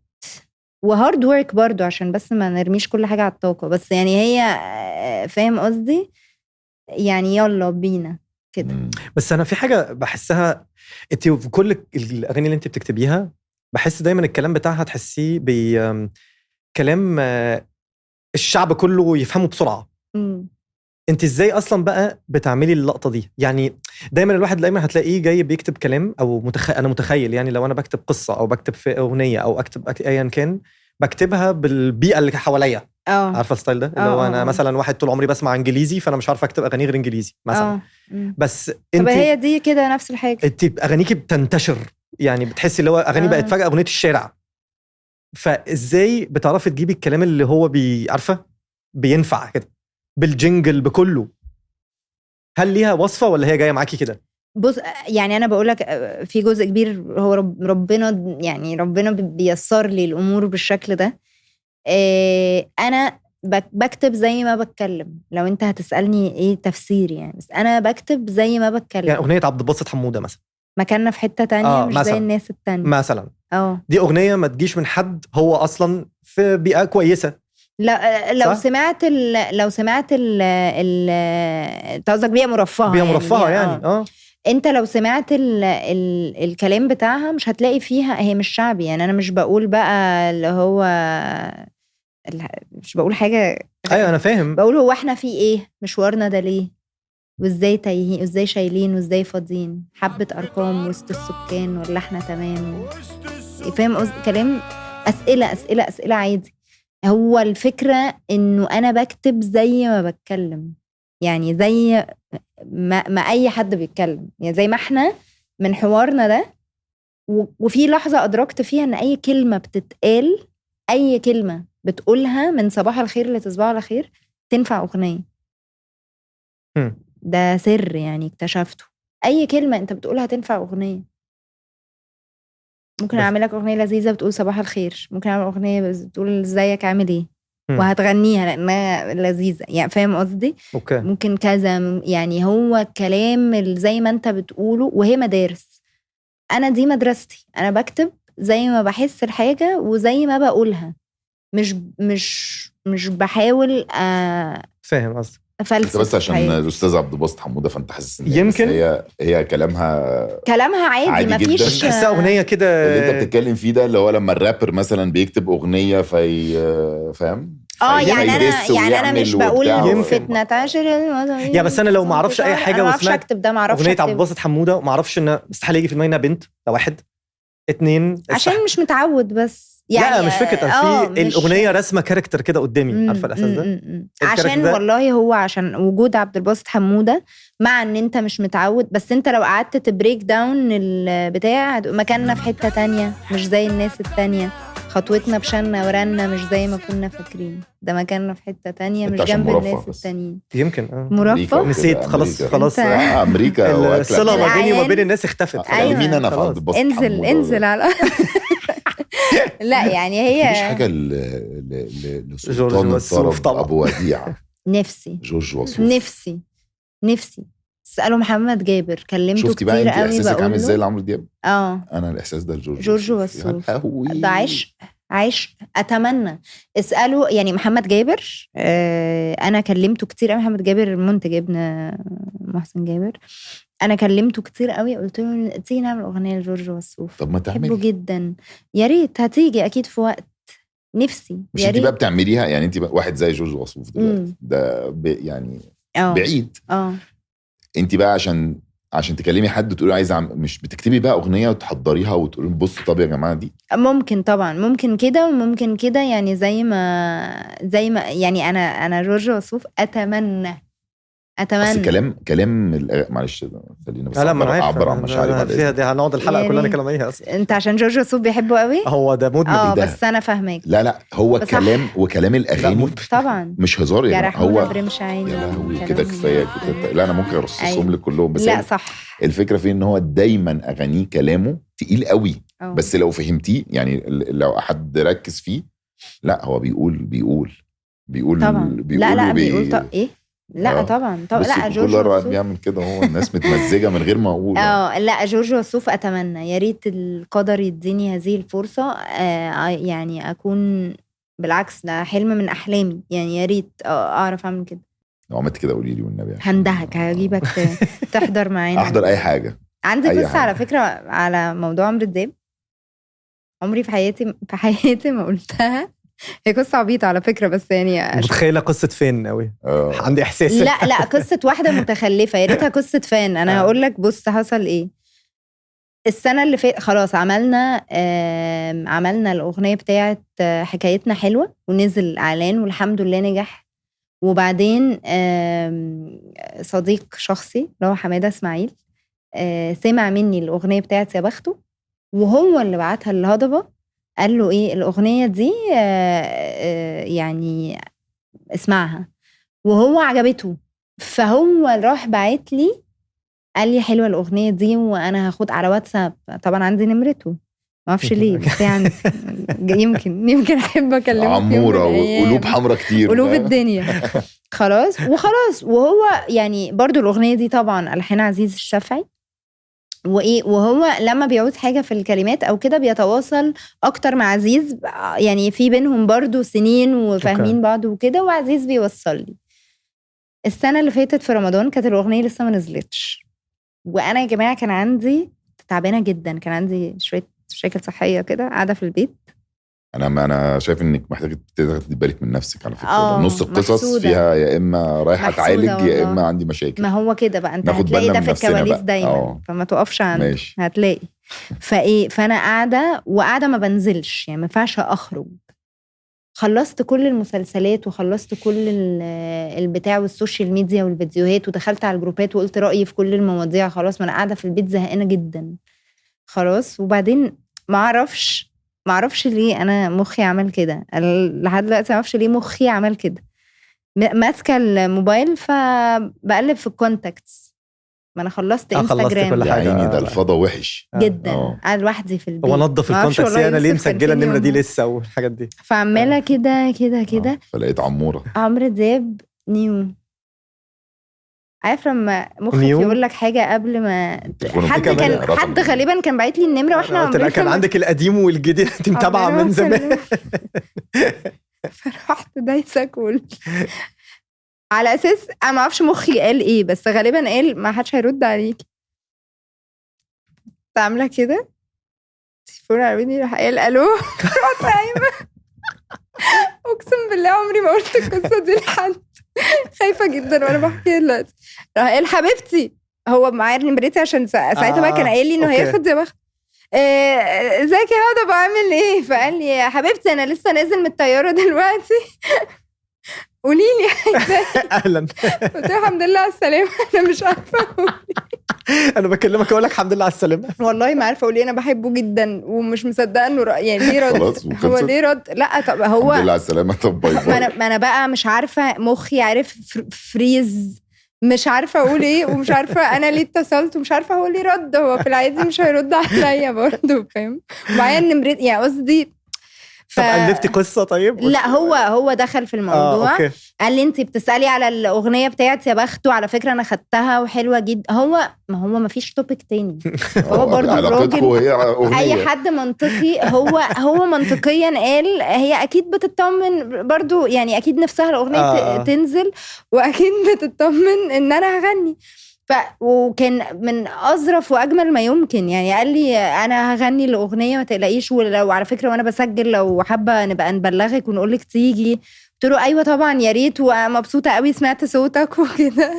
وهارد ورك برضو، عشان بس ما نرميش كل حاجه على الطاقه، بس يعني هي فاهم قصدي، يعني يلا بينا كده. بس انا في حاجه بحسها، انت في كل الاغاني اللي انت بتكتبيها بحس دايما الكلام بتاعها تحسيه بكلام الشعب كله يفهمه بسرعه. انت ازاي اصلا بقى بتعملي اللقطه دي؟ يعني دايما الواحد دايما هتلاقيه جاي بيكتب كلام او انا متخيل يعني لو انا بكتب قصه او بكتب في اغنيه او اكتب ايا كان بكتبها بالبيئه اللي حواليا. عارفه الستايل ده اللي هو انا مثلا واحد طول عمري بسمع انجليزي فانا مش عارفه اكتب اغاني غير انجليزي مثلا. بس انت هي دي كده نفس الحاجه، انت اغانيكي بتنتشر، يعني بتحسي اللي هو اغاني بقت فجاه اغنيه الشارع. فازاي بتعرفي تجيبي الكلام اللي هو عارفه بينفع كده بالجنجل بكله؟ هل ليها وصفه ولا هي جايه معاكي كده؟ بص يعني انا بقولك في جزء كبير هو ربنا يعني ربنا بيسر لي الامور بالشكل ده. انا بكتب زي ما بتكلم. لو انت هتسالني ايه تفسير يعني، بس انا بكتب زي ما بتكلم. يعني اغنيه عبد الباسط حموده مثلا مكاننا في حته تانية مش مثلاً. زي الناس التانية مثلا دي اغنيه ما تجيش من حد هو اصلا في بيئه كويسه. لا لو سمعت انت قصدك بيئه مرفهه يعني انت لو سمعت الكلام بتاعها مش هتلاقي فيها، هي مش شعبي يعني. انا مش بقول بقى اللي هو مش بقول حاجه. ايوه انا فاهم. بقول هو احنا في ايه، مشوارنا ده ليه، وازاي تايهين، وازاي شايلين، وازاي فاضيين، حبه ارقام وسط السكان ولا احنا تمام. فاهم قصدي؟ كلام اسئله عادي. هو الفكرة انه انا بكتب زي ما بتكلم، يعني زي ما اي حد بيتكلم، يعني زي ما احنا من حوارنا ده. وفي لحظة ادركت فيها ان اي كلمة بتتقال، اي كلمة بتقولها من صباح الخير لتصبح على خير تنفع اغنية. ده سر يعني اكتشفته. اي كلمة انت بتقولها تنفع اغنية. ممكن اعمل لك اغنيه لذيذه بتقول صباح الخير، ممكن اعمل اغنيه بتقول ازيك عامل ايه وهتغنيها لانها لذيذه يعني. فاهم قصدي؟ ممكن كذا يعني. هو كلام زي ما انت بتقوله، وهي مدارس. انا دي مدرستي، انا بكتب زي ما بحس الحاجه وزي ما بقولها، مش بحاول فاهم قصدي؟ بس عشان الاستاذ عبد الباسط حموده فانت حاسس ان يمكن هي كلامها عادي ما فيش تحسها اغنيه كده. اللي انت بتتكلم فيه ده اللي هو لما الرابر مثلا بيكتب اغنيه فاهم يعني انا مش بقول فتنه تعشر يا بس انا لو ما اعرفش اي حاجه وسمعت اغنيه عبد الباسط حموده وما اعرفش ان استحاله يجي في دماغي انها بنت. ده واحد. 2 عشان مش متعود. بس يعني لا مش فكره في الاغنيه رسمه كاركتر كده قدامي. عارفه الاحساس ده؟ عشان والله هو عشان وجود عبد الباسط حموده، مع ان انت مش متعود. بس انت لو قعدت تبريك داون البتاع مكاننا في حته تانية مش زي الناس التانية، خطوتنا بشنا ورنا مش زي ما كنا فاكرين. ده مكاننا في حتة تانية مش جنب الناس التانيين. يمكن مرفه نسيت خلاص امريكا الصلة ما بيني وما بين الناس اختفت. أيوة. مين انا في انزل على لا يعني هي مفيش حاجة لسلطان الطرب ابو وديع. نفسي جورج وسوف. نفسي اساله محمد جابر، كلمته كتير قوي. احساسك عامل ازاي لعمرو دياب؟ انا الاحساس ده جورج وسوف ده عايش اتمنى اساله يعني. محمد جابر انا كلمته كتير قوي. محمد جابر منتج ابن محسن جابر. انا كلمته كتير قوي، قلت له تيجي نعمل اغنيه لجورج وسوف. طب ما بحبه تعملي. جدا، يا ريت هتيجي اكيد في وقت، نفسي. مش يا انت بقى ريت. بتعمليها يعني؟ انت واحد زي جورج وسوف دلوقتي ده يعني بعيد. انت بقى عشان تكلمي حد تقولي عايزه مش بتكتبي بقى اغنيه وتحضريها وتقولي بصوا طب يا جماعه دي؟ ممكن طبعا، ممكن كده وممكن كده، يعني زي ما يعني انا جورج وسوف اتمنى بس كلام معلش خلينا بس اعبر عن مشاعري فيها دي، هنقعد الحلقه كلها نتكلم عليها اصلا. انت عشان جورج وسوف بيحبه قوي، هو ده مدمن ده. بس انا فاهمك. لا هو كلام وكلام الاغاني طبعا مش هزار يا جماعه. هو برمش عيني يا لهوي كده كفايه كده. لا انا ممكن ارصصهم لك كلهم، بس لا صح. الفكره في ان هو دايما اغانيه كلامه تقيل قوي. بس لو فهمتيه يعني، لو احد ركز فيه، لا هو بيقول طبعا. لا بيقول ايه. لا طبعا لا جورج وسوف بيعمل كده، هو الناس متمزجه من غير ما اقول. لا جورج وسوف اتمنى، يا ريت القدر يديني هذه الفرصه. يعني اكون، بالعكس ده حلم من احلامي، يعني يا ريت اعرف اعمل كده. لو عملت كده قولي لي والنبي، هندهك هجيبك تحضر معانا. احضر اي حاجه. عندي قصه على فكره على موضوع عمرو دياب، عمري في حياتي ما قلتها. هي قصة عبيطة على فكرة، بس يعني متخيلة قصة فين قوي. عندي إحساس. لا قصة واحدة متخلفة، يا ريتها قصة فان. أنا هقول لك بص حصل إيه. السنة اللي فاتت خلاص عملنا الأغنية بتاعت حكايتنا حلوة، ونزل إعلان والحمد لله نجح. وبعدين صديق شخصي اللي هو حمادة إسماعيل سمع مني الأغنية بتاعت يا بخته، وهو اللي بعتها للهضبة، قال له ايه الأغنية دي يعني اسمعها، وهو عجبته. فهو راح بعت لي قال لي حلوة الأغنية دي، وأنا هاخد على واتساب. طبعا عندي نمرته، ما اعرفش ليه، بس يعني يمكن احب اكلمه. عموره وقلوب حمرا كتير، قلوب الدنيا. خلاص وهو يعني برضو الأغنية دي طبعا ألحان عزيز الشافعي، وهو لما بيعود حاجة في الكلمات أو كده بيتواصل أكتر مع عزيز، يعني في بينهم برضو سنين وفاهمين بعض وكده، وعزيز بيوصل لي. السنة اللي فاتت في رمضان كانت الأغنية لسه ما نزلتش، وأنا يا جماعة كان عندي تعبانة جدا، كان عندي شوية مشاكل صحية كده، قاعدة في البيت. أنا شايف إنك محتاجة تاخدي بالك من نفسك على فكرة. نص القصص فيها يا إما رايحة تعالج يا إما عندي مشاكل. ما هو كده بقى، أنت هتلاقي ده في الكواليس دايما، فما توقفش عنده. هتلاقي فأنا قاعدة ما بنزلش، يعني ما ينفعش أخرج. خلصت كل المسلسلات وخلصت كل البتاع والسوشيال ميديا والفيديوهات، ودخلت على الجروبات وقلت رأيي في كل المواضيع. خلاص، ما أنا قاعدة في البيت زهقانة جدا خلاص. وبعدين ما اعرفش ليه انا مخي عمل كده، لحد دلوقتي ما اعرفش ليه مخي عمل كده. ماسكه الموبايل فبقلب في الكونتاكتس، ما انا خلصت انستجرام. كل حاجه. يعني ده الفضا وحش جدا. قاعد لوحدي في البيت، هو نظف الكونتاكتس. انا ليه مسجله النمره دي لسه والحاجات دي، فعماله كده فلقيت عمرو دياب نيو. عارف لما مخك يقول لك حاجه قبل ما حد غالبا كان باعت لي النمره واحنا كان عندك القديم والجديد، انت متابعه من زمان. فرحت دايسه كل على اساس انا ما اعرفش مخي قال ايه، بس غالبا قال ما حدش هيرد عليك. عامله كده تليفون على ودني، راح قال الو. رحت قايمه. اقسم بالله عمري ما قلت القصه دي لحد، خايفه جدا وانا بحكي دلوقتي. راح قال حبيبتي، هو معايا نمرتي عشان ساعتها بقى كان قايل لي انه هياخد يا بخت. ازيك يا هدى بعمل ايه؟ فقال لي يا حبيبتي انا لسه نازل من الطياره دلوقتي، قولي لي اهلا. قلت له الحمد لله على السلامه. انا مش عارفه اقول انا بكلمك اقول لك الحمد لله على السلامه. والله ما عارفه اقول ايه. انا بحبه جدا ومش مصدقه انه يعني ليه رد. هو ليه رد؟ لا طب هو الحمد لله على السلامه. طب باي باي. ما انا بقى مش عارفه، مخي عارف فريز، مش عارفه اقول ايه، ومش عارفه انا ليه اتصلت، ومش عارفه هو ليه رد. هو في العادي مش هيرد عليا برضه، فاهم؟ معايا النمرة، يعني قصدي طب ألفتي قصة؟ طيب لا هو دخل في الموضوع. قال لي انتي بتسألي على الأغنية بتاعت يا بخته، على فكرة أنا خدتها وحلوة جدا. ما هو فيش توبيك تاني. هو برضو راجل، أي حد منطقي هو منطقيا قال هي أكيد بتطمن برضو، يعني أكيد نفسها الأغنية تنزل، وأكيد بتطمن إن أنا هغني. وكان من اظرف واجمل ما يمكن، يعني قال لي انا هغني الاغنيه ما تقلقيش، ولو على فكره وانا بسجل لو حابه نبقى نبلغك ونقول لك تيجي. قلت له ايوه طبعا يا ريت، ومبسوطه قوي سمعت صوتك وكده.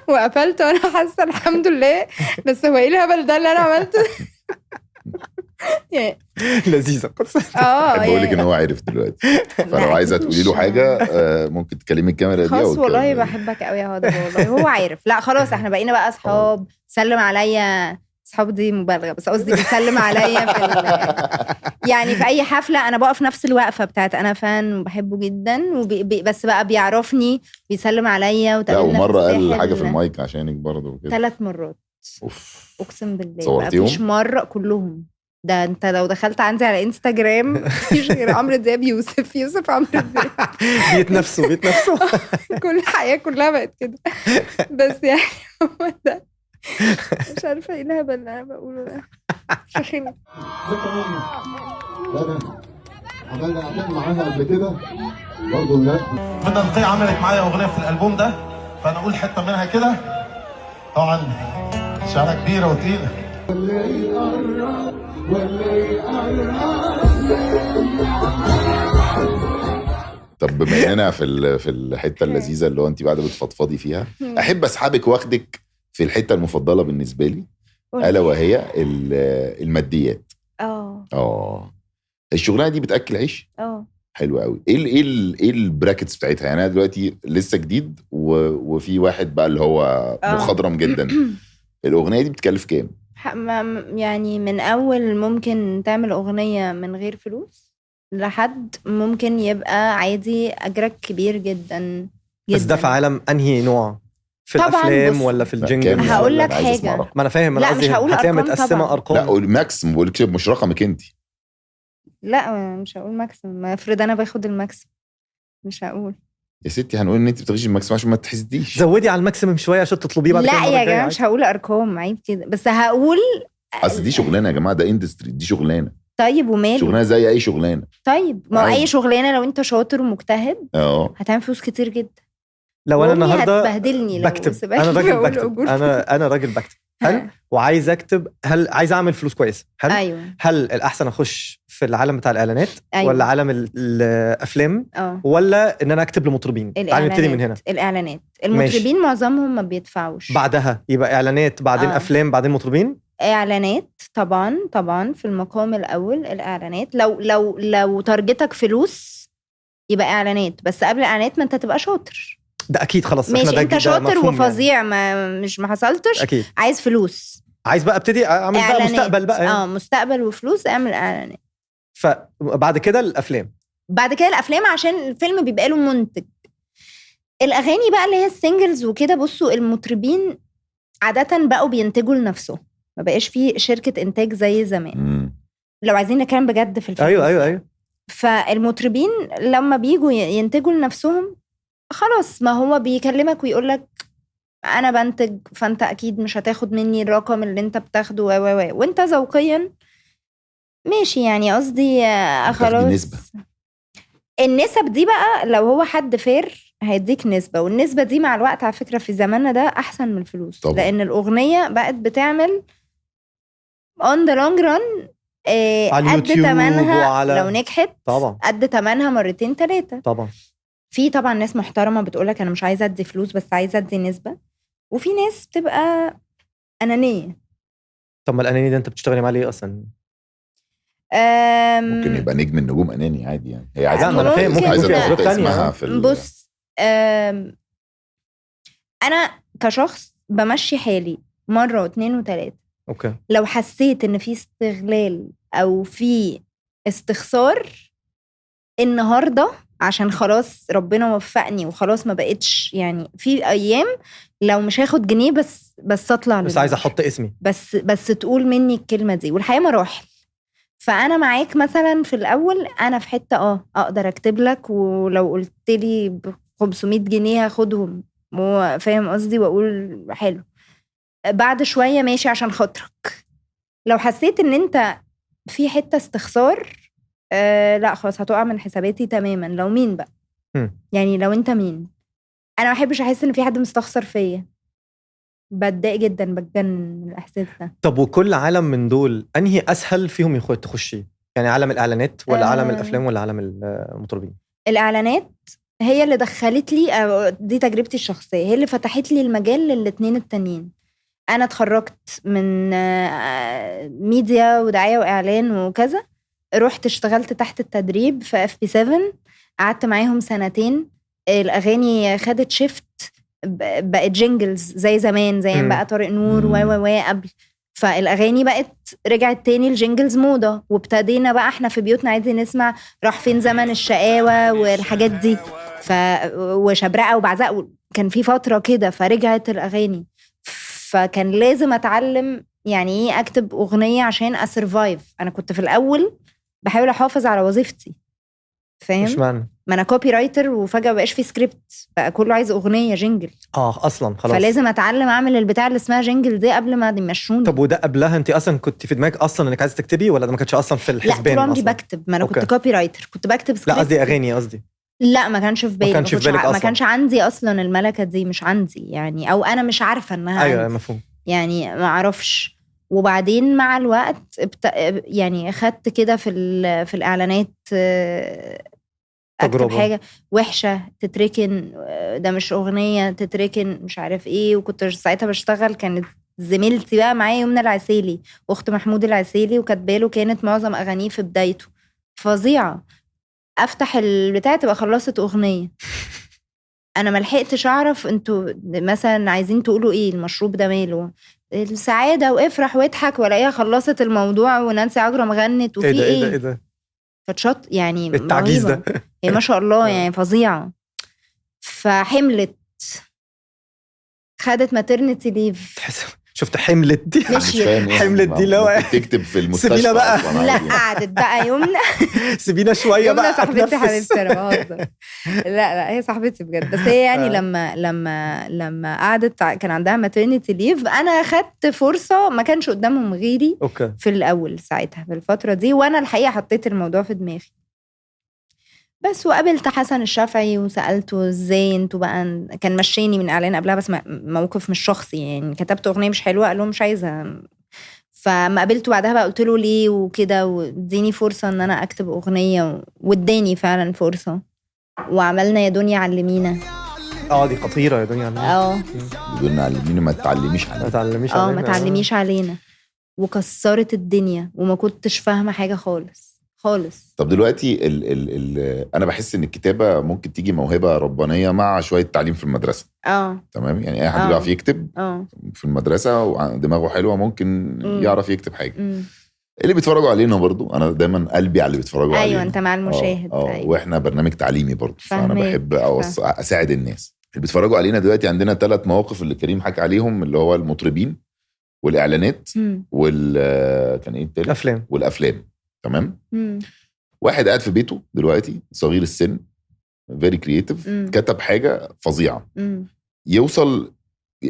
وقفلت وانا حاسه الحمد لله، بس هو ايه الهبل ده اللي انا عملته؟ لذيذه قصه. بقول لك ان هو عارف دلوقتي، فلو عايزه تقولي له حاجه ممكن تكلمي الكاميرا دي. خلاص والله بحبك قوي يا هدى، والله هو عارف. لا خلاص احنا بقينا بقى اصحاب. سلم عليا، اصحاب دي مبالغه، بس قصدي بيسلم عليا يعني في اي حفله انا بقف نفس الوقفه بتاعت انا فان وبحبه جدا، بس بقى بيعرفني بيسلم عليا. لا ومره قال حاجه في المايك عشانك برضه كده 3 مرات. اقسم بالله صورتيهم؟ مفيش مره كلهم. ده انت لو دخلت عندي على انستجرام مفيش غير عمرو دياب يوسف عمرو دياب بيتنافسوا كل الحياه كلها بقت كده. بس يعني هو ده، مش عارفه ايه الهبل اللي انا بقوله ده. شخينه عملنا معاها قبل كده برضه. بدنا نقي عملت معايا اغنيه في الالبوم ده، فانا اقول حته منها كده. طبعا شعرها كبيره وتقيله. طب بما اننا في الحته اللذيذه اللي هو انت بعد بتفضفضي فيها، احب اسحبك واخدك في الحته المفضله بالنسبه لي، الا وهي الماديات. الشغلانه دي بتاكل عيش؟ حلو قوي. ايه البراكتس بتاعتها؟ يعني انا دلوقتي لسه جديد وفي واحد بقى اللي هو مخضرم جدا. الاغنيه دي بتكلف كام؟ يعني من اول ممكن تعمل اغنيه من غير فلوس لحد ممكن يبقى عادي اجرك كبير جدا. بس ده في عالم انهي نوع؟ في الافلام ولا في الجنجل؟ هقول لك حاجه، ما انا فاهم. انا قصدي هتلاقيها متقسمه ارقام. لا الماكس ما بقولكش مش رقمك انت. لا مش هقول ماكسيمم، ما افرض انا باخد الماكسيمم مش هقول يا ستي. هنقول ان انت بتاخدي الماكسيمم عشان ما تحسديش. زودي على الماكسيمم شويه عشان تطلبيه بعد كده. لا يا جماعه مش هقول ارقام، عيب كده. بس هقول اصل دي شغلانه يا جماعه، ده اندستري، دي شغلانه. طيب وماله؟ شغلانه زي اي شغلانه. طيب ما اي شغلانه لو انت شاطر ومجتهد هتعمل فلوس كتير جدا. لو انا النهارده هتبهدلني بكتب، انا راجل بكتب، انا راجل بكتب هل وعايز اكتب، هل عايز اعمل فلوس كويسه، هل الاحسن اخش في العالم بتاع الاعلانات ولا عالم الافلام ولا ان انا اكتب لمطربين؟ تعالي نبتدي من هنا. الاعلانات، المطربين معظمهم ما بيدفعوش. بعدها يبقى اعلانات، بعدين افلام، بعدين مطربين. اعلانات طبعا في المقام الاول الاعلانات. لو تارجتك فلوس يبقى اعلانات، بس قبل الاعلانات ما انت تبقى شاطر. ده اكيد خلاص. ماشي انت شاطر وفظيع يعني. ما حصلتش أكيد. عايز فلوس، عايز بقى ابتدي اعمل بقى مستقبل بقى يعني. مستقبل وفلوس، اعمل اعلانات. فبعد كده الافلام، عشان الفيلم بيبقى له منتج. الاغاني بقى اللي هي السينجلز وكده، بصوا المطربين عاده بقوا بينتجوا لنفسهم، ما بقاش في شركه انتاج زي زمان. لو عايزين نتكلم بجد في الفيلم. ايوه. فالمطربين لما بييجوا ينتجوا لنفسهم خلاص، ما هو بيكلمك ويقولك انا بنتج، فانت اكيد مش هتاخد مني الرقم اللي انت بتاخده وانت ذوقيا ماشي. يعني قصدي خلاص النسب دي بقى لو هو حد فير هيديك نسبة، والنسبة دي مع الوقت على فكرة في زماننا ده احسن من الفلوس طبعا. لان الاغنية بقت بتعمل on the long run قد تمنها لو نجحت طبعا، قد تمنها 2-3 طبعا. في طبعا ناس محترمة بتقولك أنا مش عايزة أدي فلوس بس عايزة أدي نسبة، وفي ناس بتبقى أنانية. طب ما الأناني ده أنت بتشتغلي معاه ليه أصلا؟ ممكن يبقى نجم النجوم أناني عادي يعني. هي عايزة أنا فاهم، ممكن عايزة اسمها في بص أنا كشخص بمشي حالي 1 و2 و3. أوكي. لو حسيت إن في استغلال أو في استخسار النهاردة عشان خلاص ربنا وفقني وخلاص ما بقتش يعني، في ايام لو مش هاخد جنيه بس اطلع بس عايزه احط اسمي، بس تقول مني الكلمه دي. والحياه مراحل، فانا معاك مثلا في الاول انا في حته اقدر اكتب لك، ولو قلت لي ب 500 جنيه هاخدهم، فاهم قصدي، واقول حلو. بعد شويه ماشي عشان خاطرك. لو حسيت ان انت في حته استخسار لا خلاص هتقع من حساباتي تماما. لو مين بقى يعني لو انت مين، انا ما بحبش احس ان في حد مستخسر فيا. بتضايق جدا، بتجنن من الاحساس ده. طب وكل عالم من دول انهي اسهل فيهم تخشي؟ يعني عالم الاعلانات ولا عالم الافلام ولا عالم المطربين؟ الاعلانات هي اللي دخلت لي، دي تجربتي الشخصيه، هي اللي فتحت لي المجال للاتنين التانيين. انا اتخرجت من ميديا ودعايه واعلان وكذا، رحت اشتغلت تحت التدريب في FP7، قعدت معاهم 2 الاغاني خدت شيفت، بقت جينجلز زي زمان، زي بقى طارق نور و قبل، فالاغاني بقت رجعت تاني الجينجلز موضه، وابتدينا بقى احنا في بيوتنا عايزين نسمع راح فين زمن الشقاوه والحاجات دي، وشبرقه وبعزق، كان في فتره كده فرجعت الاغاني، فكان لازم اتعلم يعني ايه اكتب اغنيه عشان اسرفايف. انا كنت في الاول بحاول احافظ على وظيفتي، فاهم؟ مش معنى ما انا كوبي رايتر وفجاه مبقاش في سكريبت، بقى كله عايز اغنيه جينجل اصلا خلاص، فلازم اتعلم اعمل البتاع اللي اسمها جينجل دي قبل ما يمشوني. طب وده قبلها انت اصلا كنت في دماغك اصلا انك عايزه تكتبي، ولا ده ما كانش اصلا في الحسبان؟ لا، طول عمري أصلاً بكتب، ما انا كنت كوبي رايتر، كنت بكتب سكريبت. لا قصدي اغاني، قصدي لا ما كانش في بالي، ما كانش في بالك ما أصلاً. كانش عندي اصلا الملكه دي، مش عندي يعني، او انا مش عارفه انها ايوه عندي. مفهوم. يعني ما اعرفش. وبعدين مع الوقت يعني خدت كده في الاعلانات اكتب تجربة. حاجه وحشه تتركن، ده مش اغنيه تتركن، مش عارف ايه. وكنت ساعتها بشتغل، كانت زميلتي بقى معايا يمنى العسيلي، اخت محمود العسيلي، وكاتباله كانت معظم اغانيه في بدايته فظيعه، افتح البتاع تبقى خلصت اغنيه. انا ما لحقتش اعرف انتوا مثلا عايزين تقولوا ايه، المشروب ده ماله، السعاده وافرح واضحك، ولاقيها خلصت الموضوع ونانسي عجرم غنت وفي ايه ده فتشط يعني التعجيز ده يعني ما شاء الله يعني فظيعه. فحملت، خدت ماترنتي ليف. شفت حملت دي؟ مش فاهم ايه حملت دي لو تكتب في المستشفى سيبينا بقى. أصلاً لا عادي. قعدت بقى يمنى سيبينا شويه يمنى بقى صاحبتي أتنفس. حبيبتي، انا بهزر. لا هي صاحبتي بجد، بس هي يعني لما قعدت كان عندها ماترنتي ليف، انا خدت فرصه ما كانش قدامهم غيري. اوكي. في الاول ساعتها في الفتره دي، وانا الحقيقه حطيت الموضوع في دماغي بس. وقابلت حسن الشافعي وسالته ازاي انتوا بقى، كان مشيني من اعلان قبلها بس موقف مش شخصي يعني، كتبت اغنيه مش حلوه قال له مش عايزها. فما قابلته بعدها بقى قلت له ليه وكده، واديني فرصه ان انا اكتب اغنيه، واداني فعلا فرصه، وعملنا يا دنيا علمينا. دي خطيره يا دنيا علمينا. دنيا علمينا ما تعلميش علينا. ما تعلميش علينا. ما تعلميش علينا، وكسرت الدنيا وما كنتش فاهمه حاجه خالص. طب دلوقتي انا بحس ان الكتابه ممكن تيجي موهبه ربانيه مع شويه تعليم في المدرسه. تمام، يعني اي حد بيعرف يكتب في المدرسه ودماغه حلوه ممكن يعرف يكتب حاجه. اللي بيتفرجوا علينا برضو، انا دايما قلبي على اللي بيتفرجوا علينا. ايوه انت مع المشاهد. أيوة. واحنا برنامج تعليمي برضو، فانا بحب اساعد الناس اللي بيتفرجوا علينا. دلوقتي عندنا 3 مواقف اللي كريم حكى عليهم، اللي هو المطربين والاعلانات كان ايه التالت؟ والافلام. تمام. واحد قاعد في بيته دلوقتي صغير السن، very creative، كتب حاجة فظيعة. يوصل،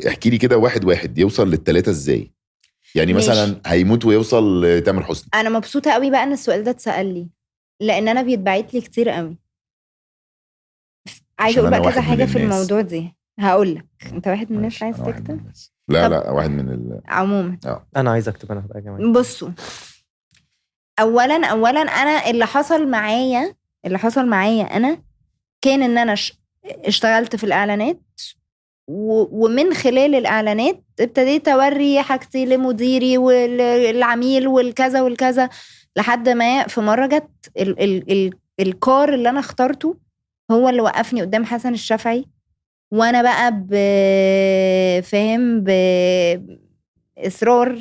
احكي لي كده واحد يوصل لل3 ازاي؟ يعني ماشي. مثلا هيموت ويوصل لتامر حسني. انا مبسوطة قوي بقى ان السؤال ده اتسأل لي، لان انا بيتبعت لي كتير قوي. عايزة اقول بقى كذا حاجة في الموضوع دي، هقول لك. انت واحد من الناس عايز تكتب؟ لا واحد من عموما انا عايز اكتب. انا بقى يا جماعة بصوا، اولا انا اللي حصل معايا انا كان ان انا اشتغلت في الاعلانات، ومن خلال الاعلانات ابتديت اوري حاجتي لمديري والعميل والكذا لحد ما في مره جت الكار اللي انا اخترته هو اللي وقفني قدام حسن الشافعي. وانا بقى فاهم باصرار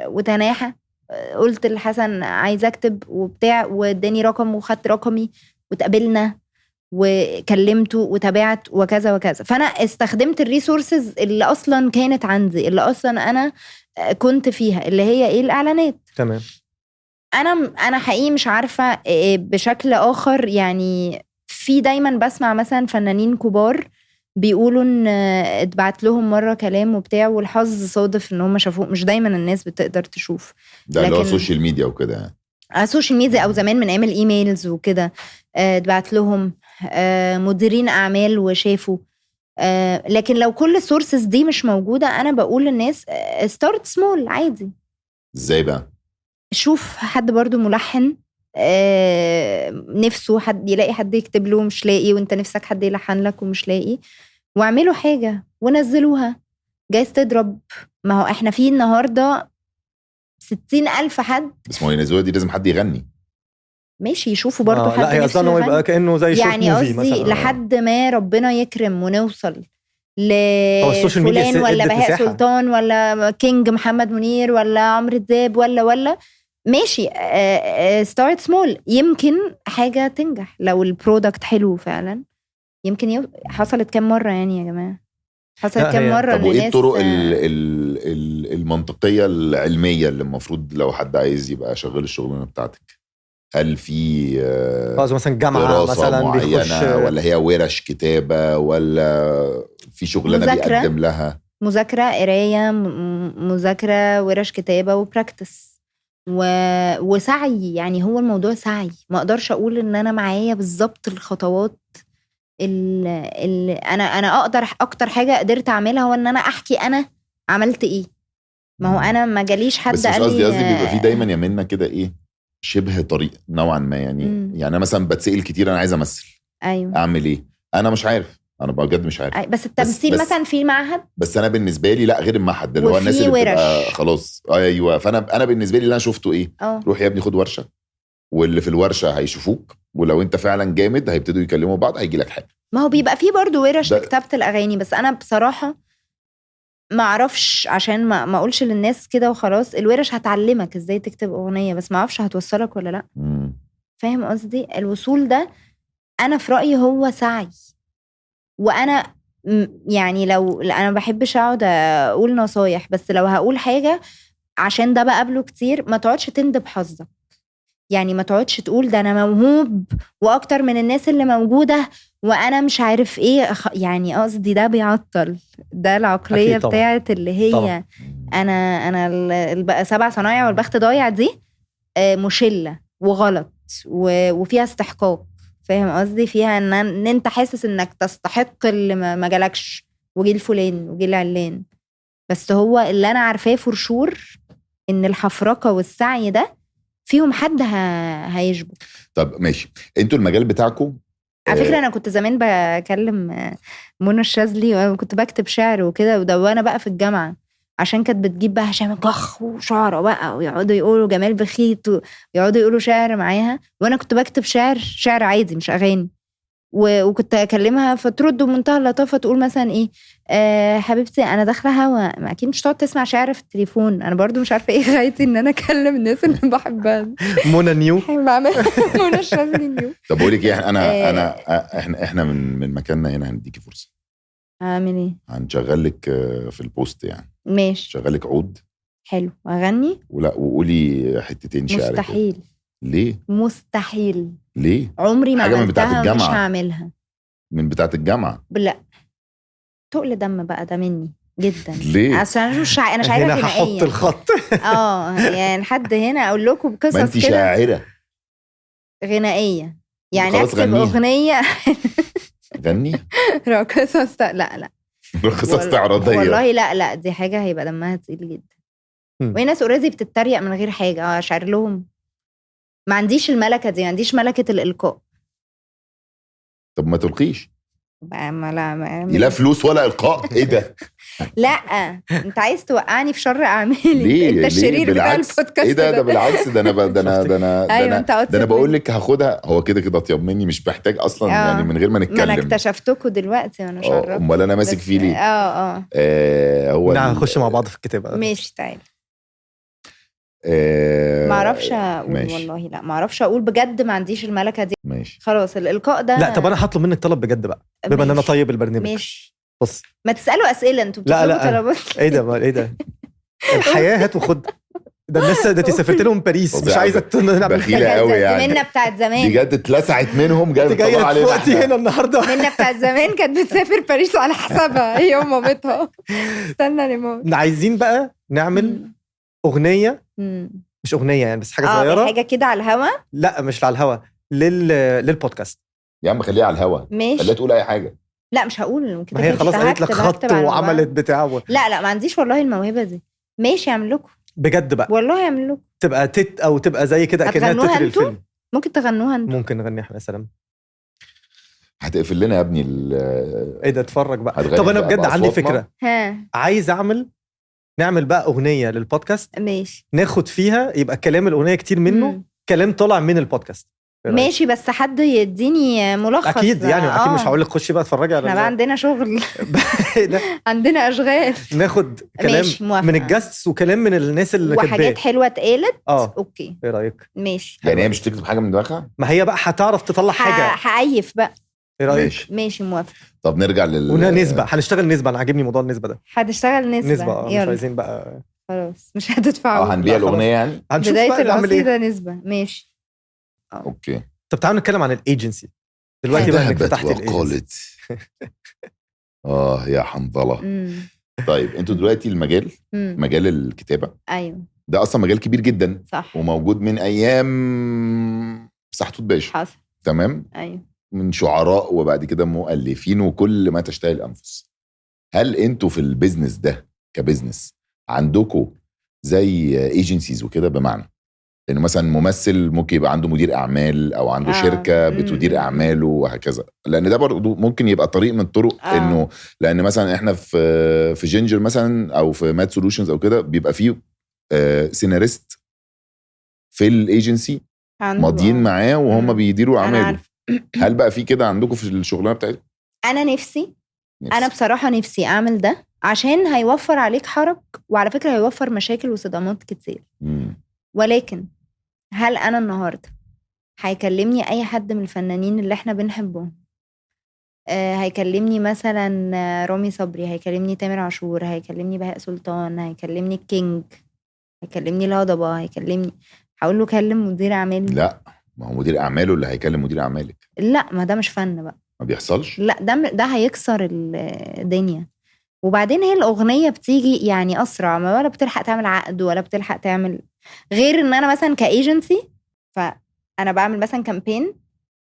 وتناحه قلت لحسن عايزه اكتب وبتاع، واداني رقم وخدت رقمي وتقابلنا وكلمته وتابعت وكذا. فانا استخدمت الريسورسز اللي اصلا كانت عندي، اللي اصلا انا كنت فيها، اللي هي ايه؟ الاعلانات. تمام. انا حقيقي مش عارفه بشكل اخر يعني. في دايما بسمع مثلا فنانين كبار بيقولوا ان اتبعت لهم مره كلام وبتاع، والحظ صادف ان هم شافوه. مش دايما الناس بتقدر تشوف ده، اللي هو السوشيال ميديا وكده يعني. السوشيال ميديا او زمان من ايام الايميلز وكده. اتبعت لهم مديرين اعمال وشافوا. لكن لو كل السورسز دي مش موجودة أنا بقول للناس start small عادي. ازاي بقى؟ شوف حد برضو ملحن نفسه حد يلاقي حد يكتب له مش لاقي، وانت نفسك حد يلحن لك ومش لاقي، واعملوا حاجة ونزلوها جايز تضرب. ما هو احنا فيه النهاردة 60,000 حد. بس ما هو ينزلوها دي لازم حد يغني. ماشي يشوفوا برضو حد لا هي نفسه اصلا هو يبقى كانه زي يعني شورت موفي قصدي مثلا. لحد ما ربنا يكرم ونوصل هو السوشيال ميديا لفلان ولا ادت بهاء مساحة. سلطان ولا كينج محمد منير ولا عمرو دياب ولا ماشي. ستارت سمول يمكن حاجة تنجح لو البرودكت حلو فعلا. يمكن حصلت كم مرة يعني يا جماعة، حصلت كم مرة. طب وايه الطرق المنطقية العلمية اللي المفروض لو حد عايز يبقى شغال الشغلانة بتاعتك؟ هل في مثلا جامعة دراسة مثلا معينة ولا هي ورش كتابة ولا في شغلانة بيقدم لها؟ مذاكرة، قراية، مذاكرة، ورش كتابة وبراكتس وسعي. يعني هو الموضوع سعي. ما اقدرش اقول ان انا معايا بالظبط الخطوات اللي انا اقدر. اكتر حاجة قدرت اعملها هو ان انا احكي انا عملت ايه. ما هو انا ما جاليش حد بس مش قال لي قصدي بيبقى في دايما يمنا كده ايه شبه طريق نوعا ما يعني. يعني انا مثلا بتسأل كتير انا عايز امثل. ايوه اعمل ايه؟ انا مش عارف، انا بجد مش عارف. بس التمثيل بس مثلا في معهد. بس انا بالنسبه لي لا، غير المعهد اللي هو الناس اللي بتبقى خلاص. ايوه فانا بالنسبه لي اللي انا شفته ايه روح يا ابني خد ورشه، واللي في الورشه هيشوفوك، ولو انت فعلا جامد هيبتدوا يكلموا بعض هيجي لك حاجه. ما هو بيبقى فيه برضو ورش لكتابه الاغاني. بس انا بصراحه ما اعرفش عشان ما اقولش للناس كده وخلاص. الورش هتعلمك ازاي تكتب اغنيه بس ما اعرفش هتوصلك ولا لا. فاهم قصدي؟ الوصول ده انا في رايي هو سعي. وانا يعني لو انا ما بحبش اقعد اقول نصايح، بس لو هقول حاجه عشان ده بقابله كتير، ما تقعدش تندب حظك. يعني ما تقعدش تقول ده انا موهوب واكتر من الناس اللي موجوده وانا مش عارف ايه. يعني قصدي ده بيعطل. ده العقليه بتاعت اللي هي طبعا. انا بقى 7 صنايع والبخت ضايع دي مشله وغلط وفيها استحقاق. فاهم قصدي؟ فيها ان انت حاسس انك تستحق اللي ما جالكش وجي الفلان وجي العلان. بس هو اللي انا عارفاه فرشور ان الحفرقه والسعي ده فيهم حد هيشبه. طب ماشي، انتوا المجال بتاعكم على فكره انا كنت زمان بكلم منى الشاذلي وكنت بكتب شعر وكده، وده وانا بقى في الجامعه عشان كانت بتجيب بقى هشام كخ وشعره بقى ويقعدوا يقولوا جمال بخيت ويقعدوا يقولوا شعر معاها، وانا كنت بكتب شعر عادي مش اغاني. وكنت اكلمها فترد بمنتهى اللطافه تقول مثلا ايه حبيبتي انا داخله هوا، ما اكيد مش تقعد تسمع شعر في التليفون. انا برضو مش عارفه ايه غايتي ان انا اكلم الناس اللي بحبها. منى نيو بعمل منى الشاذلي نيو. طب بقول لك ايه، احنا من مكاننا هنا هنديكي فرصه. اعمل ايه؟ هنشغل لك في البوست يعني. ماشي شغل لك عود حلو اغني ولا وقولي حتتين شعر. مستحيل كده. ليه؟ مستحيل. ليه؟ عمري ما حاجه من بتاعه عملتها الجامعه. مش هعملها. من بتاعه الجامعه؟ لا تقل دم بقى ده مني جدا. ليه؟ عشان انا مش عارفه هنا هحط الخط. يعني لحد هنا اقول لكم قصص كده. ما انت شاعره غنائيه يعني اكتب اغنيه غني قصص. لا قصص استعراضيه والله. لا دي حاجه هيبقى دمها تقيل جدا. وهي ناس اوريدي بتتريق من غير حاجه. اشعر لهم ما عنديش الملكه دي، ما عنديش ملكه الالقاء. طب ما تلقيش بقى لا فلوس ولا القاء. ايه ده؟ لا انت عايز توقعني في شر اعمالي. ليه؟ انت الشرير بتاع البودكاست. ايه ده بالعكس. ده انا ده انا بقول لك هاخدها. هو كده طيب مني مش محتاج اصلا يعني من غير ما نتكلم. ما انا اكتشفتكم دلوقتي وانا شربت. امال انا ماسك فيه ليه؟ هو نخش مع بعض في الكتابه. ماشي تعالى. ما اعرفش اقول ماشي. والله لا ما اعرفش اقول بجد. ما عنديش الملكه دي. ماشي خلاص الالقاء ده. لا طب انا هطلب منك طلب بجد بقى بما ان انا طيب البرنامج. ماشي بص ما تسالوا اسئله انتوا بتطلبوا طلبات. ايه ده الحياه هات وخد. ده الناس ده سافرت لهم باريس مش عايزه بخيله قوي يعني. منا بتاعت زمان بجد اتلسعت منهم جايه تطلع علينا وقتي هنا النهارده. منا بتاعت زمان كانت بتسافر باريس على حسابها هي ومامتها. استنى ريموت. عايزين بقى نعمل اغنيه مش اغنيه يعني بس حاجه صغيره. حاجه كده على الهوا. لا مش على الهوا للبودكاست يا عم خليها على الهوا. ماشي خليها تقول اي حاجه. لا مش هقول كده ما هي كده خلاص مش قالت لك هكتب- خط هكتب على الموبايل. وعملت بتاع لا ما عنديش والله الموهبه دي. ماشي اعمل لكم بجد بقى والله اعمل لكم. تبقى او تبقى زي كده اكنها هتغنوها تتر انتوا؟ الفيلم. ممكن تغنوها انتوا. ممكن نغني احنا. سلام. هتقفل لنا يا ابني ايه ده؟ اتفرج بقى. هتغني طب انا بقى بجد عندي بأصواتنا؟ فكره. ها عايز نعمل بقى اغنيه للبودكاست، ماشي ناخد فيها يبقى كلام الاغنيه كتير منه مم. كلام طالع من البودكاست. إيه رأيك؟ ماشي بس حد يديني ملخص اكيد بقى. يعني اكيد مش هقول لك خشي بقى اتفرجي على احنا بقى عندنا شغل ده. عندنا اشغال ناخد كلام ماشي، موافقة. من الجاستس وكلام من الناس اللي كاتباه. وحاجات حلوه اتقالت. اوكي ايه رايك؟ ماشي. يعني هي مش تكتب حاجه من دماغها؟ ما هي بقى هتعرف تطلع حاجه. هعيف بقى. ايه رايك؟ ماشي موافق. طب نرجع نسبه. هنشتغل نسبه. انا عاجبني موضوع النسبه ده. هتشتغل نسبه. نسبه مش عايزين بقى خلاص مش هتدفعوا. هنبيع لا، خلاص. الاغنيه يعني. هنشوف بدايه بقى نعمل ايه. القصيده نسبه. ماشي. اوكي. طب تعالوا نتكلم عن الايجنسي دلوقتي بقى انك فتحت الايجنسي. وقالت يا حنظله. طيب انتوا دلوقتي المجال مجال الكتابه ايوه ده اصلا مجال كبير جدا صح وموجود من ايام سحتوت باشا. حصل. تمام. ايوه من شعراء وبعد كده مؤلفين وكل ما تشتهي الانفس. هل انتوا في البيزنس ده كبزنس عندكم زي ايجنسيز وكده؟ بمعنى انه مثلا ممثل ممكن يبقى عنده مدير اعمال او عنده شركه بتدير اعماله وهكذا، لان ده برضه ممكن يبقى طريق من الطرق. انه لان مثلا احنا في جينجر مثلا او في ماد سولوشنز او كده بيبقى فيه سيناريست في الايجنسي ماضيين معاه وهم بيديروا اعماله. هل بقى في كده عندكم في الشغلانه بتاعتكم؟ انا نفسي انا بصراحه نفسي اعمل ده عشان هيوفر عليك حرج، وعلى فكره هيوفر مشاكل وصدامات كتير. ولكن هل انا النهارده هيكلمني اي حد من الفنانين اللي احنا بنحبهم؟ هيكلمني مثلا رامي صبري، هيكلمني تامر عاشور، هيكلمني بهاء سلطان، هيكلمني الكينج، هيكلمني الهضبه، هيكلمني هقول له كلم مدير اعمالي؟ لا، ما هو مدير اعماله اللي هيكلم مدير اعمالك. لا ما ده مش فن بقى. ما بيحصلش. لا ده هيكسر الدنيا. وبعدين هي الأغنية بتيجي يعني أسرع، ما ولا بتلحق تعمل عقد ولا بتلحق تعمل، غير إن أنا مثلا كايجنسي فأنا بعمل مثلا كامبين،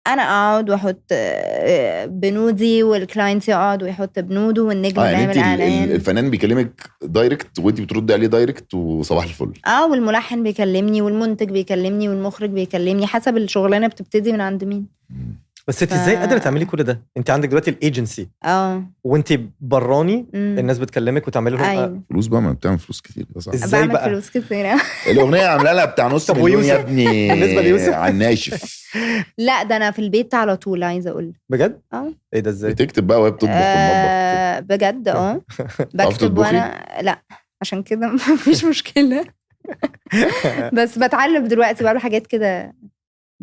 أنا أقعد وأحط بنودي والكلاينت يقعد ويحط بنوده والنجم يعني يعمل إعلان. الفنان بيكلمك دايركت وانتي بتردي عليه دايركت وصباح الفل. والملحن بيكلمني والمنتج بيكلمني والمخرج بيكلمني، حسب الشغلانة بتبتدي من عند مين. بس انت ازاي قادره تعملي كل ده؟ انت عندك دلوقتي الايجنسي وانت براني الناس بتكلمك وتعمل لهم أيوة. فلوس بقى. ما بتعمل فلوس كتير. ازاي بقى؟ فلوس كتير. الاغنيه عامله لها بتاع نص مليون يا ابني بالنسبه ليوسف على الناشف. لا ده انا في البيت على طول عايزه اقول بجد. ايه ده ازاي؟ بتكتب بقى وهي بتطبخ في المطبخ بجد. بكتب وانا لا عشان كده مفيش مشكله. بس بتعلم دلوقتي بعمل حاجات كده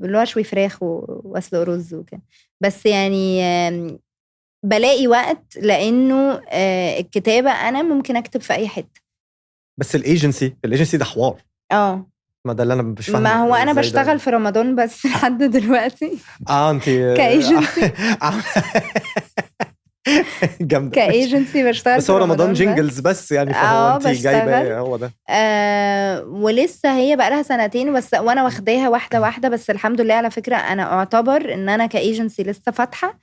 اللي هو شوي فراخ واسلق رز وكده. بس يعني بلاقي وقت لانه الكتابه انا ممكن اكتب في اي حته. بس الايجنسي ده حوار. ما ده اللي انا مش فاهمه. ما هو انا بشتغل في رمضان بس لحد دلوقتي. انت كايجنسي جامده. كايجنسي بشتغل بس هو رمضان جينجلز بس يعني فهو انت جايبه هو ده. ولسه هي بقى لها سنتين بس وانا واخداها واحده واحده. بس الحمد لله على فكره انا اعتبر ان انا كايجنسي لسه فاتحه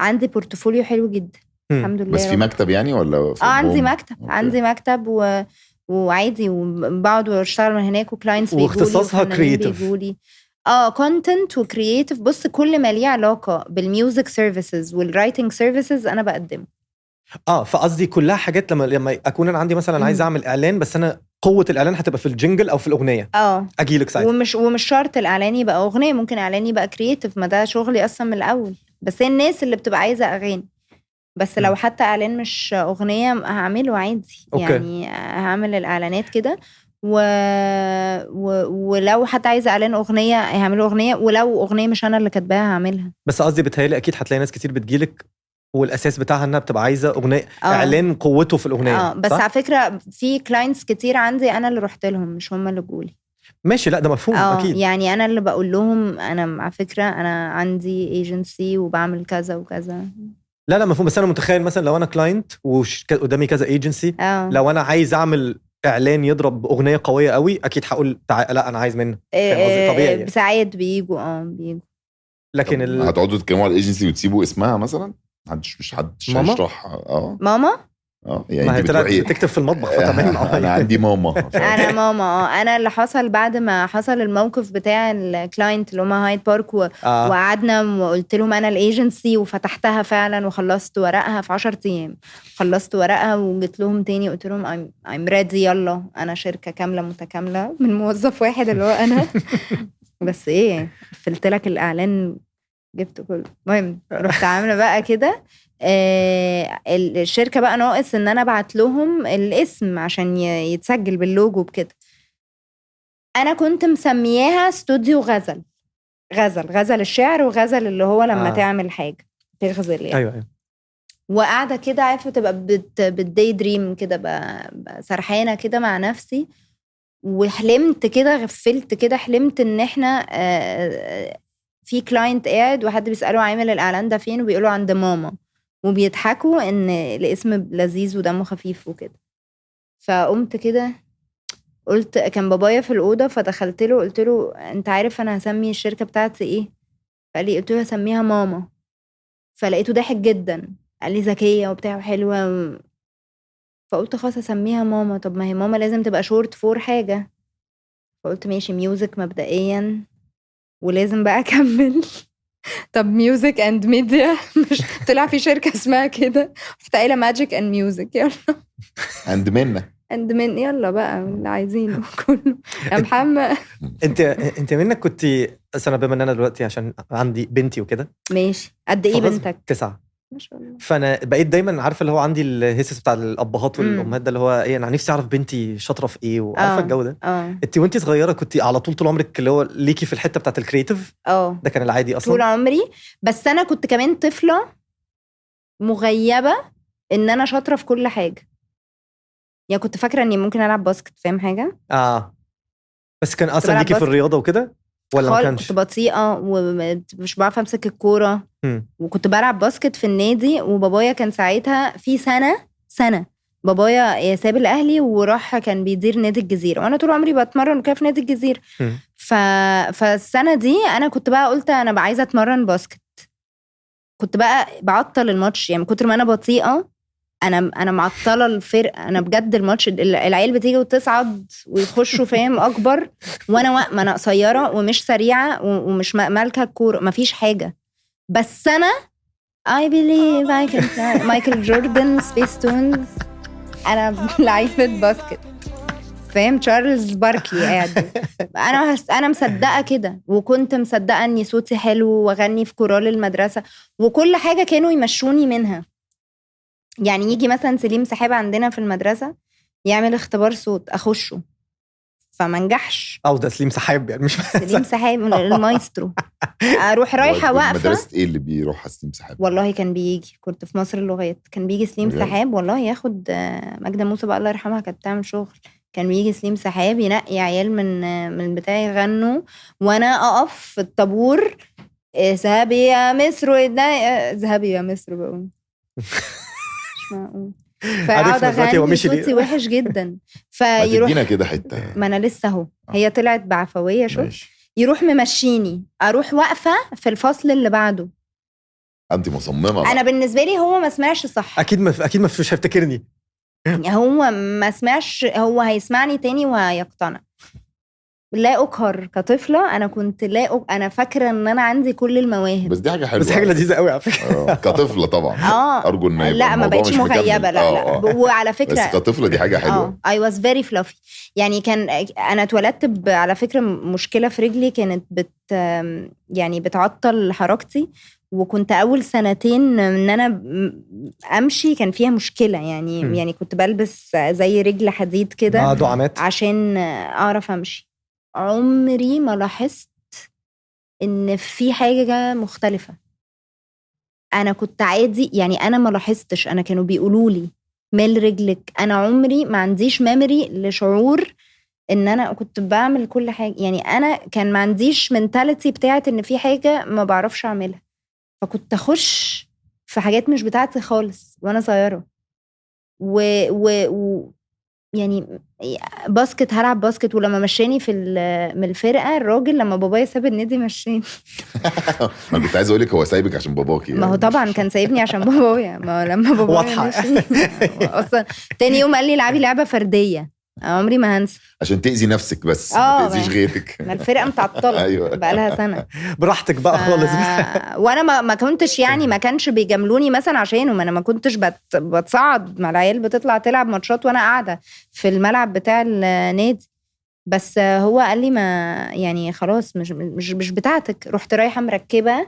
عندي بورتفوليو حلو جدا. الحمد لله. بس في مكتب يعني ولا عندي مكتب. عندي مكتب وعادي وبقعد واشتغل من هناك وكلاينتس بيجوا لي واختصاصها كرييتيف. كونتنت وكرييتيف. بص كل ما ليه علاقه بالميوزك سيرفيسز والرايتنج سيرفيسز انا بقدمه. فقصدي كلها حاجات لما اكون انا عندي مثلا عايز اعمل اعلان، بس انا قوه الاعلان هتبقى في الجنجل او في الاغنيه. اجي لك ساعتها. ومش شرط الاعلان يبقى اغنيه، ممكن اعلان يبقى كرييتيف. ما ده شغلي اصلا من الاول. بس هي الناس اللي بتبقى عايزه اغاني بس. لو حتى اعلان مش اغنيه هعمله عادي. يعني هعمل الاعلانات كده ولو حتى عايزه اعلان اغنيه هعمله اغنيه، ولو اغنيه مش انا اللي كاتباها هعملها. بس قصدي بتهيألي اكيد هتلاقي ناس كتير بتجيلك والاساس بتاعها انها بتبقى عايزه اغنيه اعلان قوته في الاغنيه. بس على فكره في كلاينتس كتير عندي انا اللي رحت لهم مش هم اللي جولي. ماشي. لا ده مفهوم اكيد. يعني انا اللي بقول لهم انا على فكره انا عندي ايجنسي وبعمل كذا وكذا. لا مفهوم. بس انا متخيل مثلا لو انا كلاينت وقدامي كذا ايجنسي، لو انا عايز اعمل اعلان يضرب اغنيه قويه قوي اكيد هقول لا انا عايز منه. طبيعي يعني. ساعات بيجوا بيجوا. لكن هتقعدوا تتكلموا على الايجنسي وتسيبوا اسمها مثلا؟ مش حدش ماما؟ هيشرح. ماما يعني ما هي انت طلعت بتروحي بتكتب في المطبخ فتمام. انا عندي ماما. انا ماما انا اللي حصل بعد ما حصل الموقف بتاع الكلاينت اللي هم هايد بارك وقعدنا وقلت لهم انا الايجنسي وفتحتها فعلا وخلصت ورقها في 10 ايام. خلصت ورقها وجيت لهم تاني قلت لهم I'm ready يلا انا شركة كاملة متكاملة من موظف واحد اللي هو انا. بس ايه قفلت لك الاعلان جبت كله. المهم رحت عامله بقى كده. الشركه بقى ناقص ان انا ابعت لهم الاسم عشان يتسجل باللوجو بكده. انا كنت مسمياها استوديو غزل الشعر وغزل اللي هو لما تعمل حاجه تغزل يعني. ايوه وقاعده كده عارفه تبقى بالداي دريم كده سرحانه كده مع نفسي. وحلمت كده غفلت كده حلمت ان احنا في كلاينت قاعد وحد بيسأله عامل الإعلان ده فين وبيقولوا عند ماما وبيضحكوا إن الاسم لذيذ ودمه خفيف وكده. فقمت كده قلت كان بابايا في الأوضة فدخلت له قلت له أنت عارف أنا هسمي الشركة بتاعتي إيه؟ فقال لي قلت له هسميها ماما. فلقيته ضحك جدا قال لي ذكية وبتاع حلوة. فقلت خلاص هسميها ماما. طب ما هي ماما لازم تبقى شورت فور حاجة. فقلت ماشي ميوزك مبدئيا ولازم بقى اكمل. طب ميوزك اند ميديا مش طلع في شركه اسمها كده رحت قايله ماجيك اند ميوزك يلا عند منا يلا بقى اللي عايزينه كله يا محمد. انت منك كنت انا بما ان انا دلوقتي عشان عندي بنتي وكده. ماشي قد ايه بنتك؟ 9 ما شاء الله. فانا بقيت دايما عارفه اللي هو عندي الهيسس بتاع الابهات والامهات ده اللي هو ايه انا نفسي اعرف بنتي شاطره في ايه وعارفه الجو ده. انت وانت صغيره كنت على طول عمرك اللي هو ليكي في الحته بتاعت الكرييتيف. ده كان العادي اصلا طول عمري. بس انا كنت كمان طفله مغيبه ان انا شاطره في كل حاجه. يعني كنت فاكره اني ممكن العب باسكت فاهم حاجه. بس كان اصلا ليكي في الرياضه وكده ولا ما كانش؟ كنت بطيئه ومش بعرف امسك الكوره. وكنت بلعب باسكت في النادي وبابايا كان ساعتها في سنه بابايا ساب الاهلي وراح كان بيدير نادي الجزيره وانا طول عمري بتمرن وكده في نادي الجزيره. فالسنه دي انا كنت بقى قلت انا عايزه اتمرن باسكت. كنت بقى بعطل الماتش يعني من كتر ما انا بطيئه. انا معطله الفرقه. انا بجد الماتش العيال بتيجي وتصعد ويخشوا فاهم اكبر وانا ما انا قصيره ومش سريعه ومش مالكه الكوره مفيش حاجه. بس انا I believe I can fly. مايكل جوردن سبيس تونز. انا لعيبه باسكت فاهم. تشارلز باركلي قاعد. انا مصدقه كده وكنت مصدقه اني صوتي حلو واغني في كورال المدرسه وكل حاجه كانوا يمشوني منها. يعني يجي مثلا سليم سحاب عندنا في المدرسة يعمل اختبار صوت أخشه فما نجحش. ده سليم سحاب يعني مش سليم سحاب المايسترو. أروح رايحة واقفة. مدرسة إيه اللي بيروح سليم سحاب؟ والله كان بيجي كنت في مصر اللغات كان بيجي سليم سحاب والله ياخد ماجدة موسى بقى الله يرحمها كانت بتعمل شغل. كان بيجي سليم سحاب ينقي عيال من بتاعي يغنوا وانا اقف في الطابور ذهبي يا مصر ذهبي يا مصر بقول فقعد اغني صوتي وحش جدا. فيروح ادينا كده حته. ما انا لسه اهو هي طلعت بعفويه شوف. يروح ممشيني اروح واقفه في الفصل اللي بعده. انت مصممه. انا بالنسبه لي هو ما سمعش صح. اكيد ما فيش هيفتكرني. هو ما سمعش. هو هيسمعني تاني وهيقتنع. لا أقهر كطفلة أنا كنت أنا فاكرة إن أنا عندي كل المواهب. بس دي حاجة حلوة. بس حاجة لذيذة قوي على فكرة. كطفلة طبعا. أرجو إن لا ما بقتش مغيبة لا. وعلى فكرة بس كطفلة دي حاجة حلوة. I was very fluffy. يعني كان أنا اتولدت على فكرة مشكلة في رجلي كانت يعني بتعطل حركتي. وكنت أول 2 سنين إن أنا أمشي كان فيها مشكلة يعني كنت بلبس زي رجل حديد كده دعامات عشان أعرف أمشي. عمري ما لاحظت ان في حاجه مختلفه. انا كنت عادي يعني انا ما لاحظتش. انا كانوا بيقولوا لي مال رجلك. انا عمري ما عنديش ميموري لشعور ان انا كنت بعمل كل حاجه. يعني انا كان ما عنديش منتاليتي بتاعت ان في حاجه ما بعرفش اعملها. فكنت اخش في حاجات مش بتاعتي خالص وانا صغيره يعني باسكت، هلعب باسكت. ولما مشاني من الفرقه الراجل، لما بابايا ساب النادي مشاني. ما كنت عايز اقول لك هو سايبك عشان باباكي ما هو طبعا كان سايبني عشان بابايا. ما هو لما بابايا واضحة. مشي اصلا تاني يوم قال لي العبي لعبه فرديه، عمري ما هنسى. عشان تأذي نفسك بس ما تأذيش غيرك. ما الفرقه متعطله أيوة. بقى لها سنه. براحتك بقى خالص. وانا ما كنتش يعني، ما كانش بيجاملوني مثلا عشانه، ما انا ما كنتش بتصعد مع العيال بتطلع تلعب ماتشات وانا قاعده في الملعب بتاع النادي. بس هو قال لي ما يعني خلاص مش بتاعتك. رحت رايحه مركبه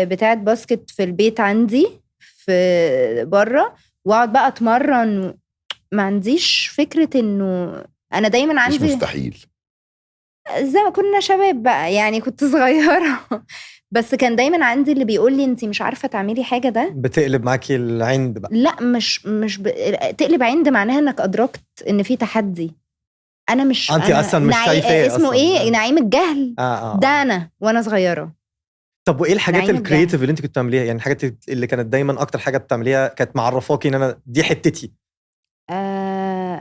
بتاعت باسكت في البيت عندي في بره، واقعد بقى اتمرن. ما عنديش فكره انه انا دايما مش عندي مستحيل. زي ما كنا شباب بقى يعني، كنت صغيره بس كان دايما عندي اللي بيقول لي انت مش عارفه تعملي حاجه. ده بتقلب معاكي العند بقى. لا مش تقلب عند، معناها انك ادركت ان في تحدي. انا مش انت اصلا مش شايفاه اسمه أصلاً. ايه، نعيم الجهل. آه. ده انا وانا صغيره. طب وايه الحاجات نعيم الكرييتيف الجهل. اللي انت كنت بتعمليها؟ يعني الحاجات اللي كانت دايما اكتر حاجه بتعمليها كانت معرفاكي ان انا دي حتتي.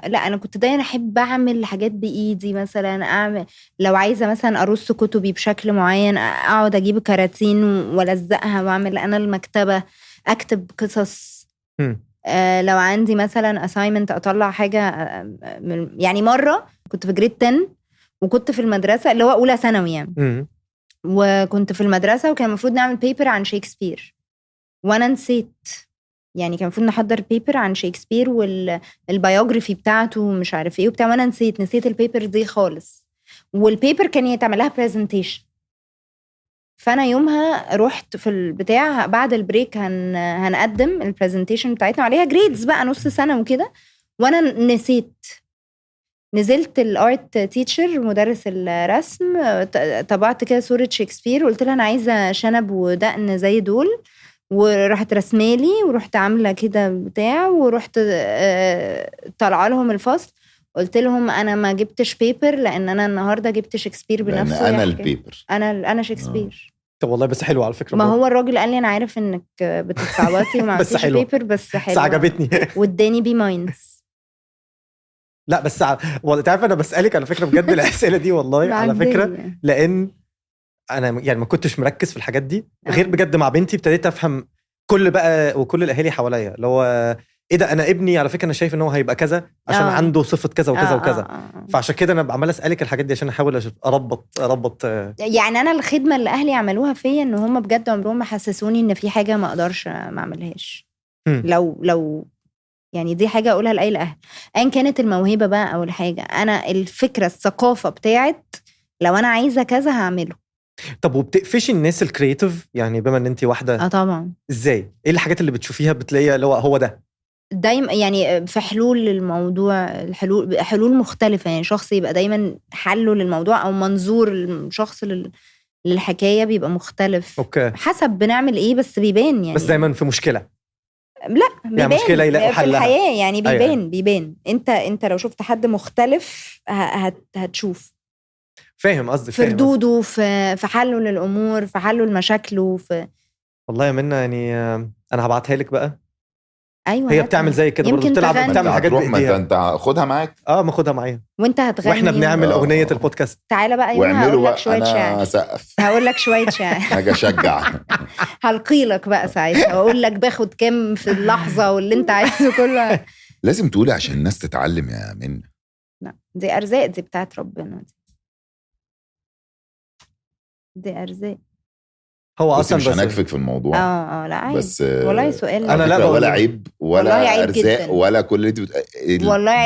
لا انا كنت دايما احب اعمل حاجات بايدي. مثلا اعمل لو عايزه مثلا ارص كتبي بشكل معين، اقعد اجيب كراتين والزقها واعمل انا المكتبه، اكتب قصص. لو عندي مثلا assignment اطلع حاجه. يعني مره كنت في جريد 10 وكنت في المدرسه اللي هو اولى ثانوي يعني. وكنت في المدرسه وكان المفروض نعمل بيبر عن شكسبير وانا نسيت. يعني كان المفروض نحضر بيبر عن شكسبير والبيوجرافي بتاعته ومش عارف ايه وبتاع، وانا نسيت البيبر دي خالص. والبيبر كان يتعمل لها برزنتيشن. فانا يومها رحت في البتاع بعد البريك هنقدم البرزنتيشن بتاعتنا عليها جريدز بقى نص سنه وكده، وانا نسيت. نزلت الارت تيتشر مدرس الرسم، طبعت كده صوره شكسبير وقلت لها انا عايزه شنب ودقن زي دول، ورحت رسمالي ورحت عامله كده بتاع، ورحت طالعه لهم الفصل قلت لهم انا ما جبتش بيبر لان انا النهارده جبت شكسبير بنفسه. انا البيبر، انا شكسبير. طب والله بس حلو على فكره. ما هو الراجل قال لي انا عارف انك بتستعبطي وما عملتيش بيبر، بس حلو. بس عجبتني. واداني بي ماينس. لا بس والله تعرف انا بسالك على فكره بجد الاسئله دي والله على فكره، لان انا يعني ما كنتش مركز في الحاجات دي غير بجد مع بنتي. ابتديت افهم كل بقى وكل الاهالي حواليا اللي هو ايه ده، انا ابني على فكره انا شايف ان هو هيبقى كذا عشان عنده صفه كذا وكذا وكذا. فعشان كده انا عمال اسالك الحاجات دي عشان احاول اربط. يعني انا الخدمه اللي اهلي عملوها فيا ان هم بجد عمرهم ما حسسوني ان في حاجه ما اقدرش ما اعملهاش. لو يعني دي حاجه اقولها لاي الاهل ان كانت الموهبه بقى او الحاجه، انا الفكره الثقافه بتاعت لو انا عايزه كذا هعمله. طب وبتقفشي الناس الكرييتيف يعني بما ان انت واحده؟ طبعا. ازاي؟ ايه الحاجات اللي بتشوفيها بتلاقيها اللي هو ده دايما يعني في حلول للموضوع، حلول مختلفه. يعني شخص يبقى دايما حله للموضوع او منظور الشخص للحكايه بيبقى مختلف. أوكي. حسب بنعمل ايه بس بيبان يعني. بس دايما في مشكله. لا بيبان يعني مشكله يلاقوا حلها في الحياه يعني. بيبان. أيوة. بيبان. انت لو شفت حد مختلف هتشوف فاهم قصدك، في ردوده، في حله للامور، في حله لمشاكله. والله يا منى يعني انا هبعتها لك بقى. ايوه هي بتعمل زي كده برضه، بتعمل حاجات بايديها. انت خدها معاك. ما خدها معايا وانت هتغني واحنا بنعمل اغنيه البودكاست. تعالى بقى يومها هقول لك شويه شعر. هقول لك شويه شعر. حاجه اشجع. هلقي لك بقى ساعتها واقول لك باخد كام في اللحظه واللي انت عايزه كله. لازم تقولي عشان الناس تتعلم يا منى. لا دي ارزاق، دي بتاعت ربنا. دي ارزاق. هو اصلا مش هنكفك في الموضوع. لا عادي. بس والله سؤال انا لا ولا عيب ولا ارزاق جداً. ولا كل اللي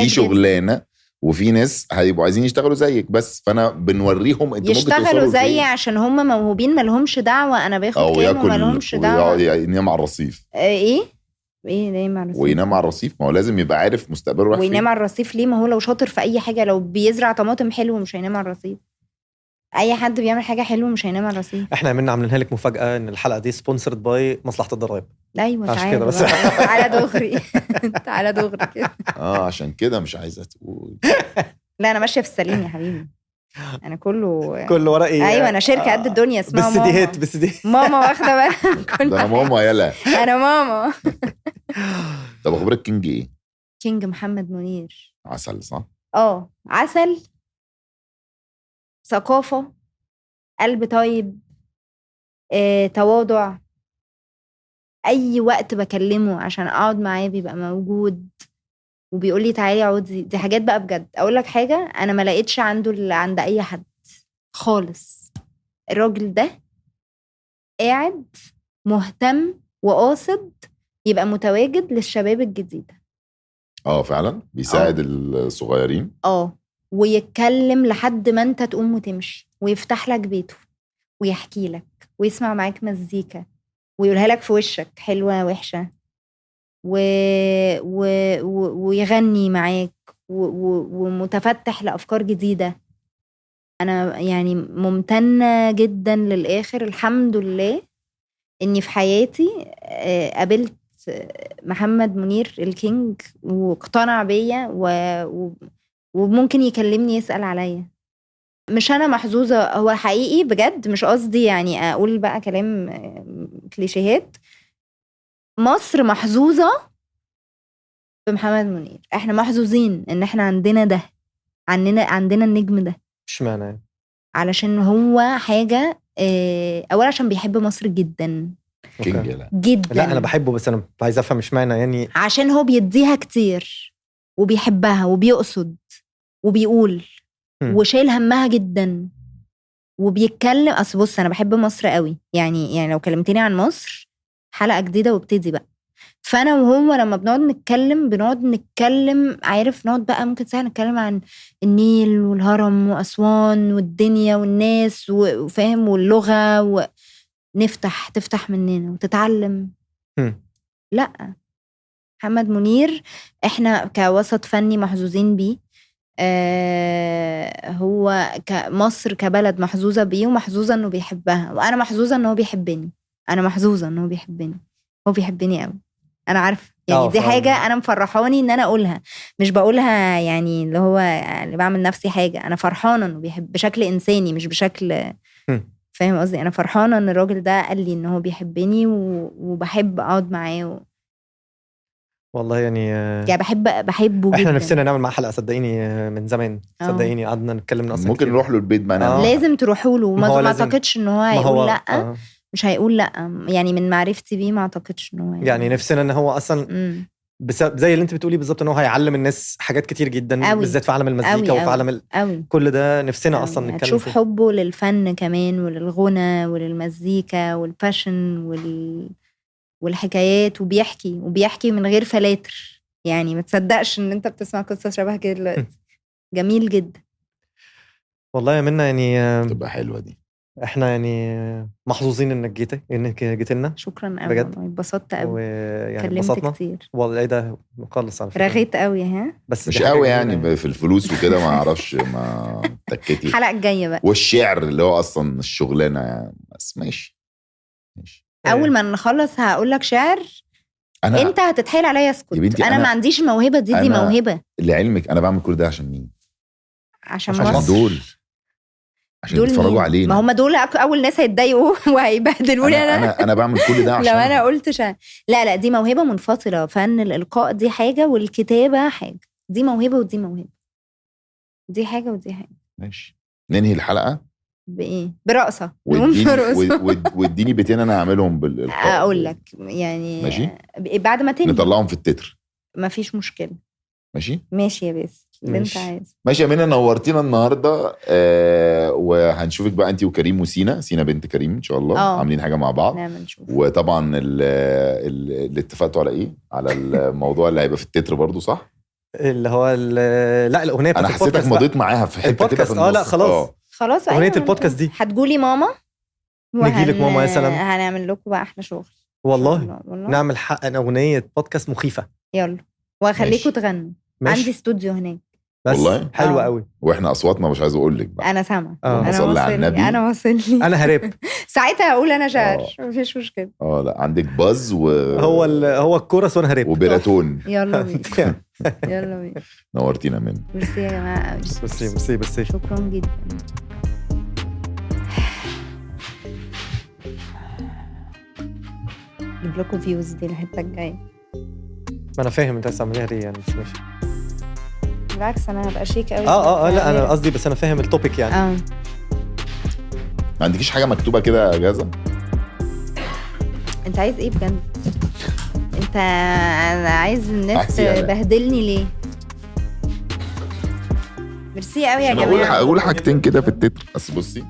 دي شغلانه، وفي ناس هيبقوا عايزين يشتغلوا زيك بس، فانا بنوريهم انتوا ممكن يشتغلوا زيي عشان هم موهوبين، ما لهمش دعوه انا باخد كام وما لهمش دعوه. ينام على الرصيف. ايه ينام على الرصيف؟ وينام على الرصيف، ما هو لازم يبقى عارف مستقبله رايح فين. وينام على الرصيف ليه؟ ما هو لو شاطر في اي حاجه، لو بيزرع طماطم حلو مش هينام على الرصيف. اي حد بيعمل حاجه حلوه مش هينام على الرصيف. احنا عملنا عاملينها لك مفاجاه ان الحلقه دي سبونسرد باي مصلحه الضرائب. ايوه عشان كده بس. تعالى دغري. تعالى دغري كده. عشان كده مش عايزه تقول. لا انا ماشيه في السليم يا حبيبي. انا كله ورقي. ايوه انا شركه قد الدنيا اسمها بس ماما. دي هيت بس دي ماما واخده بقى. ده انا ماما يلا. انا ماما. طب اخبارك كينج ايه؟ كينج محمد منير. عسل صح؟ عسل، ثقافة، قلب طيب، تواضع. اي وقت بكلمه عشان اقعد معاه بيبقى موجود وبيقول لي تعالي اقعدي. دي حاجات بقى بجد. اقول لك حاجه، انا ما لقيتش عنده اللي عند اي حد خالص. الراجل ده قاعد مهتم وقاصد يبقى متواجد للشباب الجديده. فعلا بيساعد الصغيرين. ويتكلم لحد ما انت تقوم وتمشي، ويفتح لك بيته ويحكي لك ويسمع معاك مزيكا ويقولها لك في وشك حلوة وحشة ويغني معاك ومتفتح لأفكار جديدة. أنا يعني ممتنة جدا للآخر، الحمد لله إني في حياتي قابلت محمد منير الكينج واقتنع بيا وممكن يكلمني يسأل عليا. مش أنا محظوظة، هو حقيقي بجد، مش قصدي يعني أقول بقى كلام كليشيهات. مصر محظوظة بمحمد منير، احنا محظوظين ان احنا عندنا ده، عندنا النجم ده. اشمعنى؟ علشان هو حاجة أولا عشان بيحب مصر جدا جدا. لا أنا بحبه، بس أنا عايز أفهم اشمعنى يعني. عشان هو بيديها كتير وبيحبها وبيقصد وبيقول وشايل همها جدا وبيتكلم. أصل بص، أنا بحب مصر قوي يعني لو كلمتني عن مصر حلقة جديدة وابتدي بقى. فأنا وهو لما بنقعد نتكلم عارف، نقعد بقى ممكن ساعة نتكلم عن النيل والهرم وأسوان والدنيا والناس وفاهم واللغة تفتح مننا وتتعلم. لا، محمد منير احنا كوسط فني محظوظين بيه. هو كمصر كبلد محظوظة بيه ومحظوظة انه بيحبها، وانا محظوظة انه بيحبني. هو بيحبني قوي، انا عارفه يعني. دي حاجة انا مفرحاني ان انا اقولها، مش بقولها يعني اللي هو يعني بعمل نفسي حاجة. انا فرحانة انه بيحب بشكل انساني مش بشكل فاهم قصدي. انا فرحانة ان الراجل ده قال لي ان هو بيحبني وبحب اقعد معاه والله يعني بحبه جدا. احنا نفسنا نعمل معاه حلقة صدقيني من زمان. صدقيني قعدنا نتكلم اصلا ممكن نروح له البيت بقى. لازم تروحوا له. ما اعتقدش ان هو هيقول لا. مش هيقول لا يعني، من معرفتي بيه ما اعتقدش ان هو يعني نفسنا ان هو اصلا زي اللي انت بتقولي بالظبط، ان هو هيعلم الناس حاجات كتير جدا بالذات في عالم المزيكا وفي عالم كل ده. نفسنا اصلا نتكلم تشوف حبه للفن كمان وللغنى وللمزيكا والفاشن والحكايات، وبيحكي من غير فلاتر يعني. ما تصدقش ان انت بتسمع قصة شبه كده دلوقتي. جميل جدا والله يا منى يعني. تبقى حلوة دي. احنا يعني محظوظين انك جيت لنا. شكرا قوي، اتبسطت قوي ويعني كلمت كتير والله. ايه ده مخلص على فكرة. رغيت قوي بس مش قوي يعني في الفلوس وكده، ما اعرفش ما تكتي. الحلقة الجاية بقى والشعر اللي هو اصلا الشغلانة يعني. بس ماشي. اول ما نخلص هقول لك شعر. انت هتتحايل عليا اسكت. انا ما عنديش الموهبة دي موهبة. لعلمك انا بعمل كل ده عشان مين؟ عشان مصر. عشان يتفرجوا علينا. ما هم دول اول ناس هيتضايقوا وهيبهدلوني. انا بعمل كل ده عشان لو انا قلت لا دي موهبة منفصلة. فن الإلقاء دي حاجة والكتابة حاجة. دي موهبة ودي موهبة. دي حاجة ودي حاجة. ماشي. ننهي الحلقة بايه؟ برقصة. واديني بيتين انا اعملهم بالإلقاء. اقول لك يعني ماشي. بعد ما تنهي نطلعهم في التتر. مفيش مشكلة. ماشي يا بس اللي انت عايز. ماشي يا منى، نورتينا النهارده. وهنشوفك بقى انت وكريم وسينا بنت كريم ان شاء الله. عاملين حاجه مع بعض. وطبعا اللي اتفقتوا على ايه، على الموضوع اللي هيبقى في التتر برضو صح، اللي هو لا الاغنيه بتاعت البودكاست. انا حسيتك مضيت معاها في حته كده في النص. لا خلاص اغنيه البودكاست دي هتقولي ماما نجي لك ماما يا سلام. هنعمل لكم بقى احلى شغل والله. نعمل حق اغنيه بودكاست مخيفه. يلا وهخليكم تغنوا. عندي استوديو هناك بس والله حلوه قوي. واحنا اصواتنا مش عايز اقول لك بقى. انا سامعه. انا وصلني. انا هرب ساعتها هقول انا شاعر. مفيش مشكله. لا عندك باز هو الكورس وانا هرب وبيراتون. يلا بينا. نورتينا منه. ميرسي يا جماعه. ميرسي شكرا جدا. جيب لكم فيوز دي الحته الجايه. ما انا فاهم انت عايز تعمليها ليه يعني. بس ماشي. بالعكس انا هبقى شيك قوي. لا انا قصدي بس انا فاهم التوبيك يعني. ما عندكيش حاجه مكتوبه كده يا جازة؟ انت عايز ايه بجد؟ انت عايز الناس عكسي أنا. تبهدلني ليه؟ ميرسي قوي يا أنا جماعه. اقول حاجتين كده في التتر، بس بصي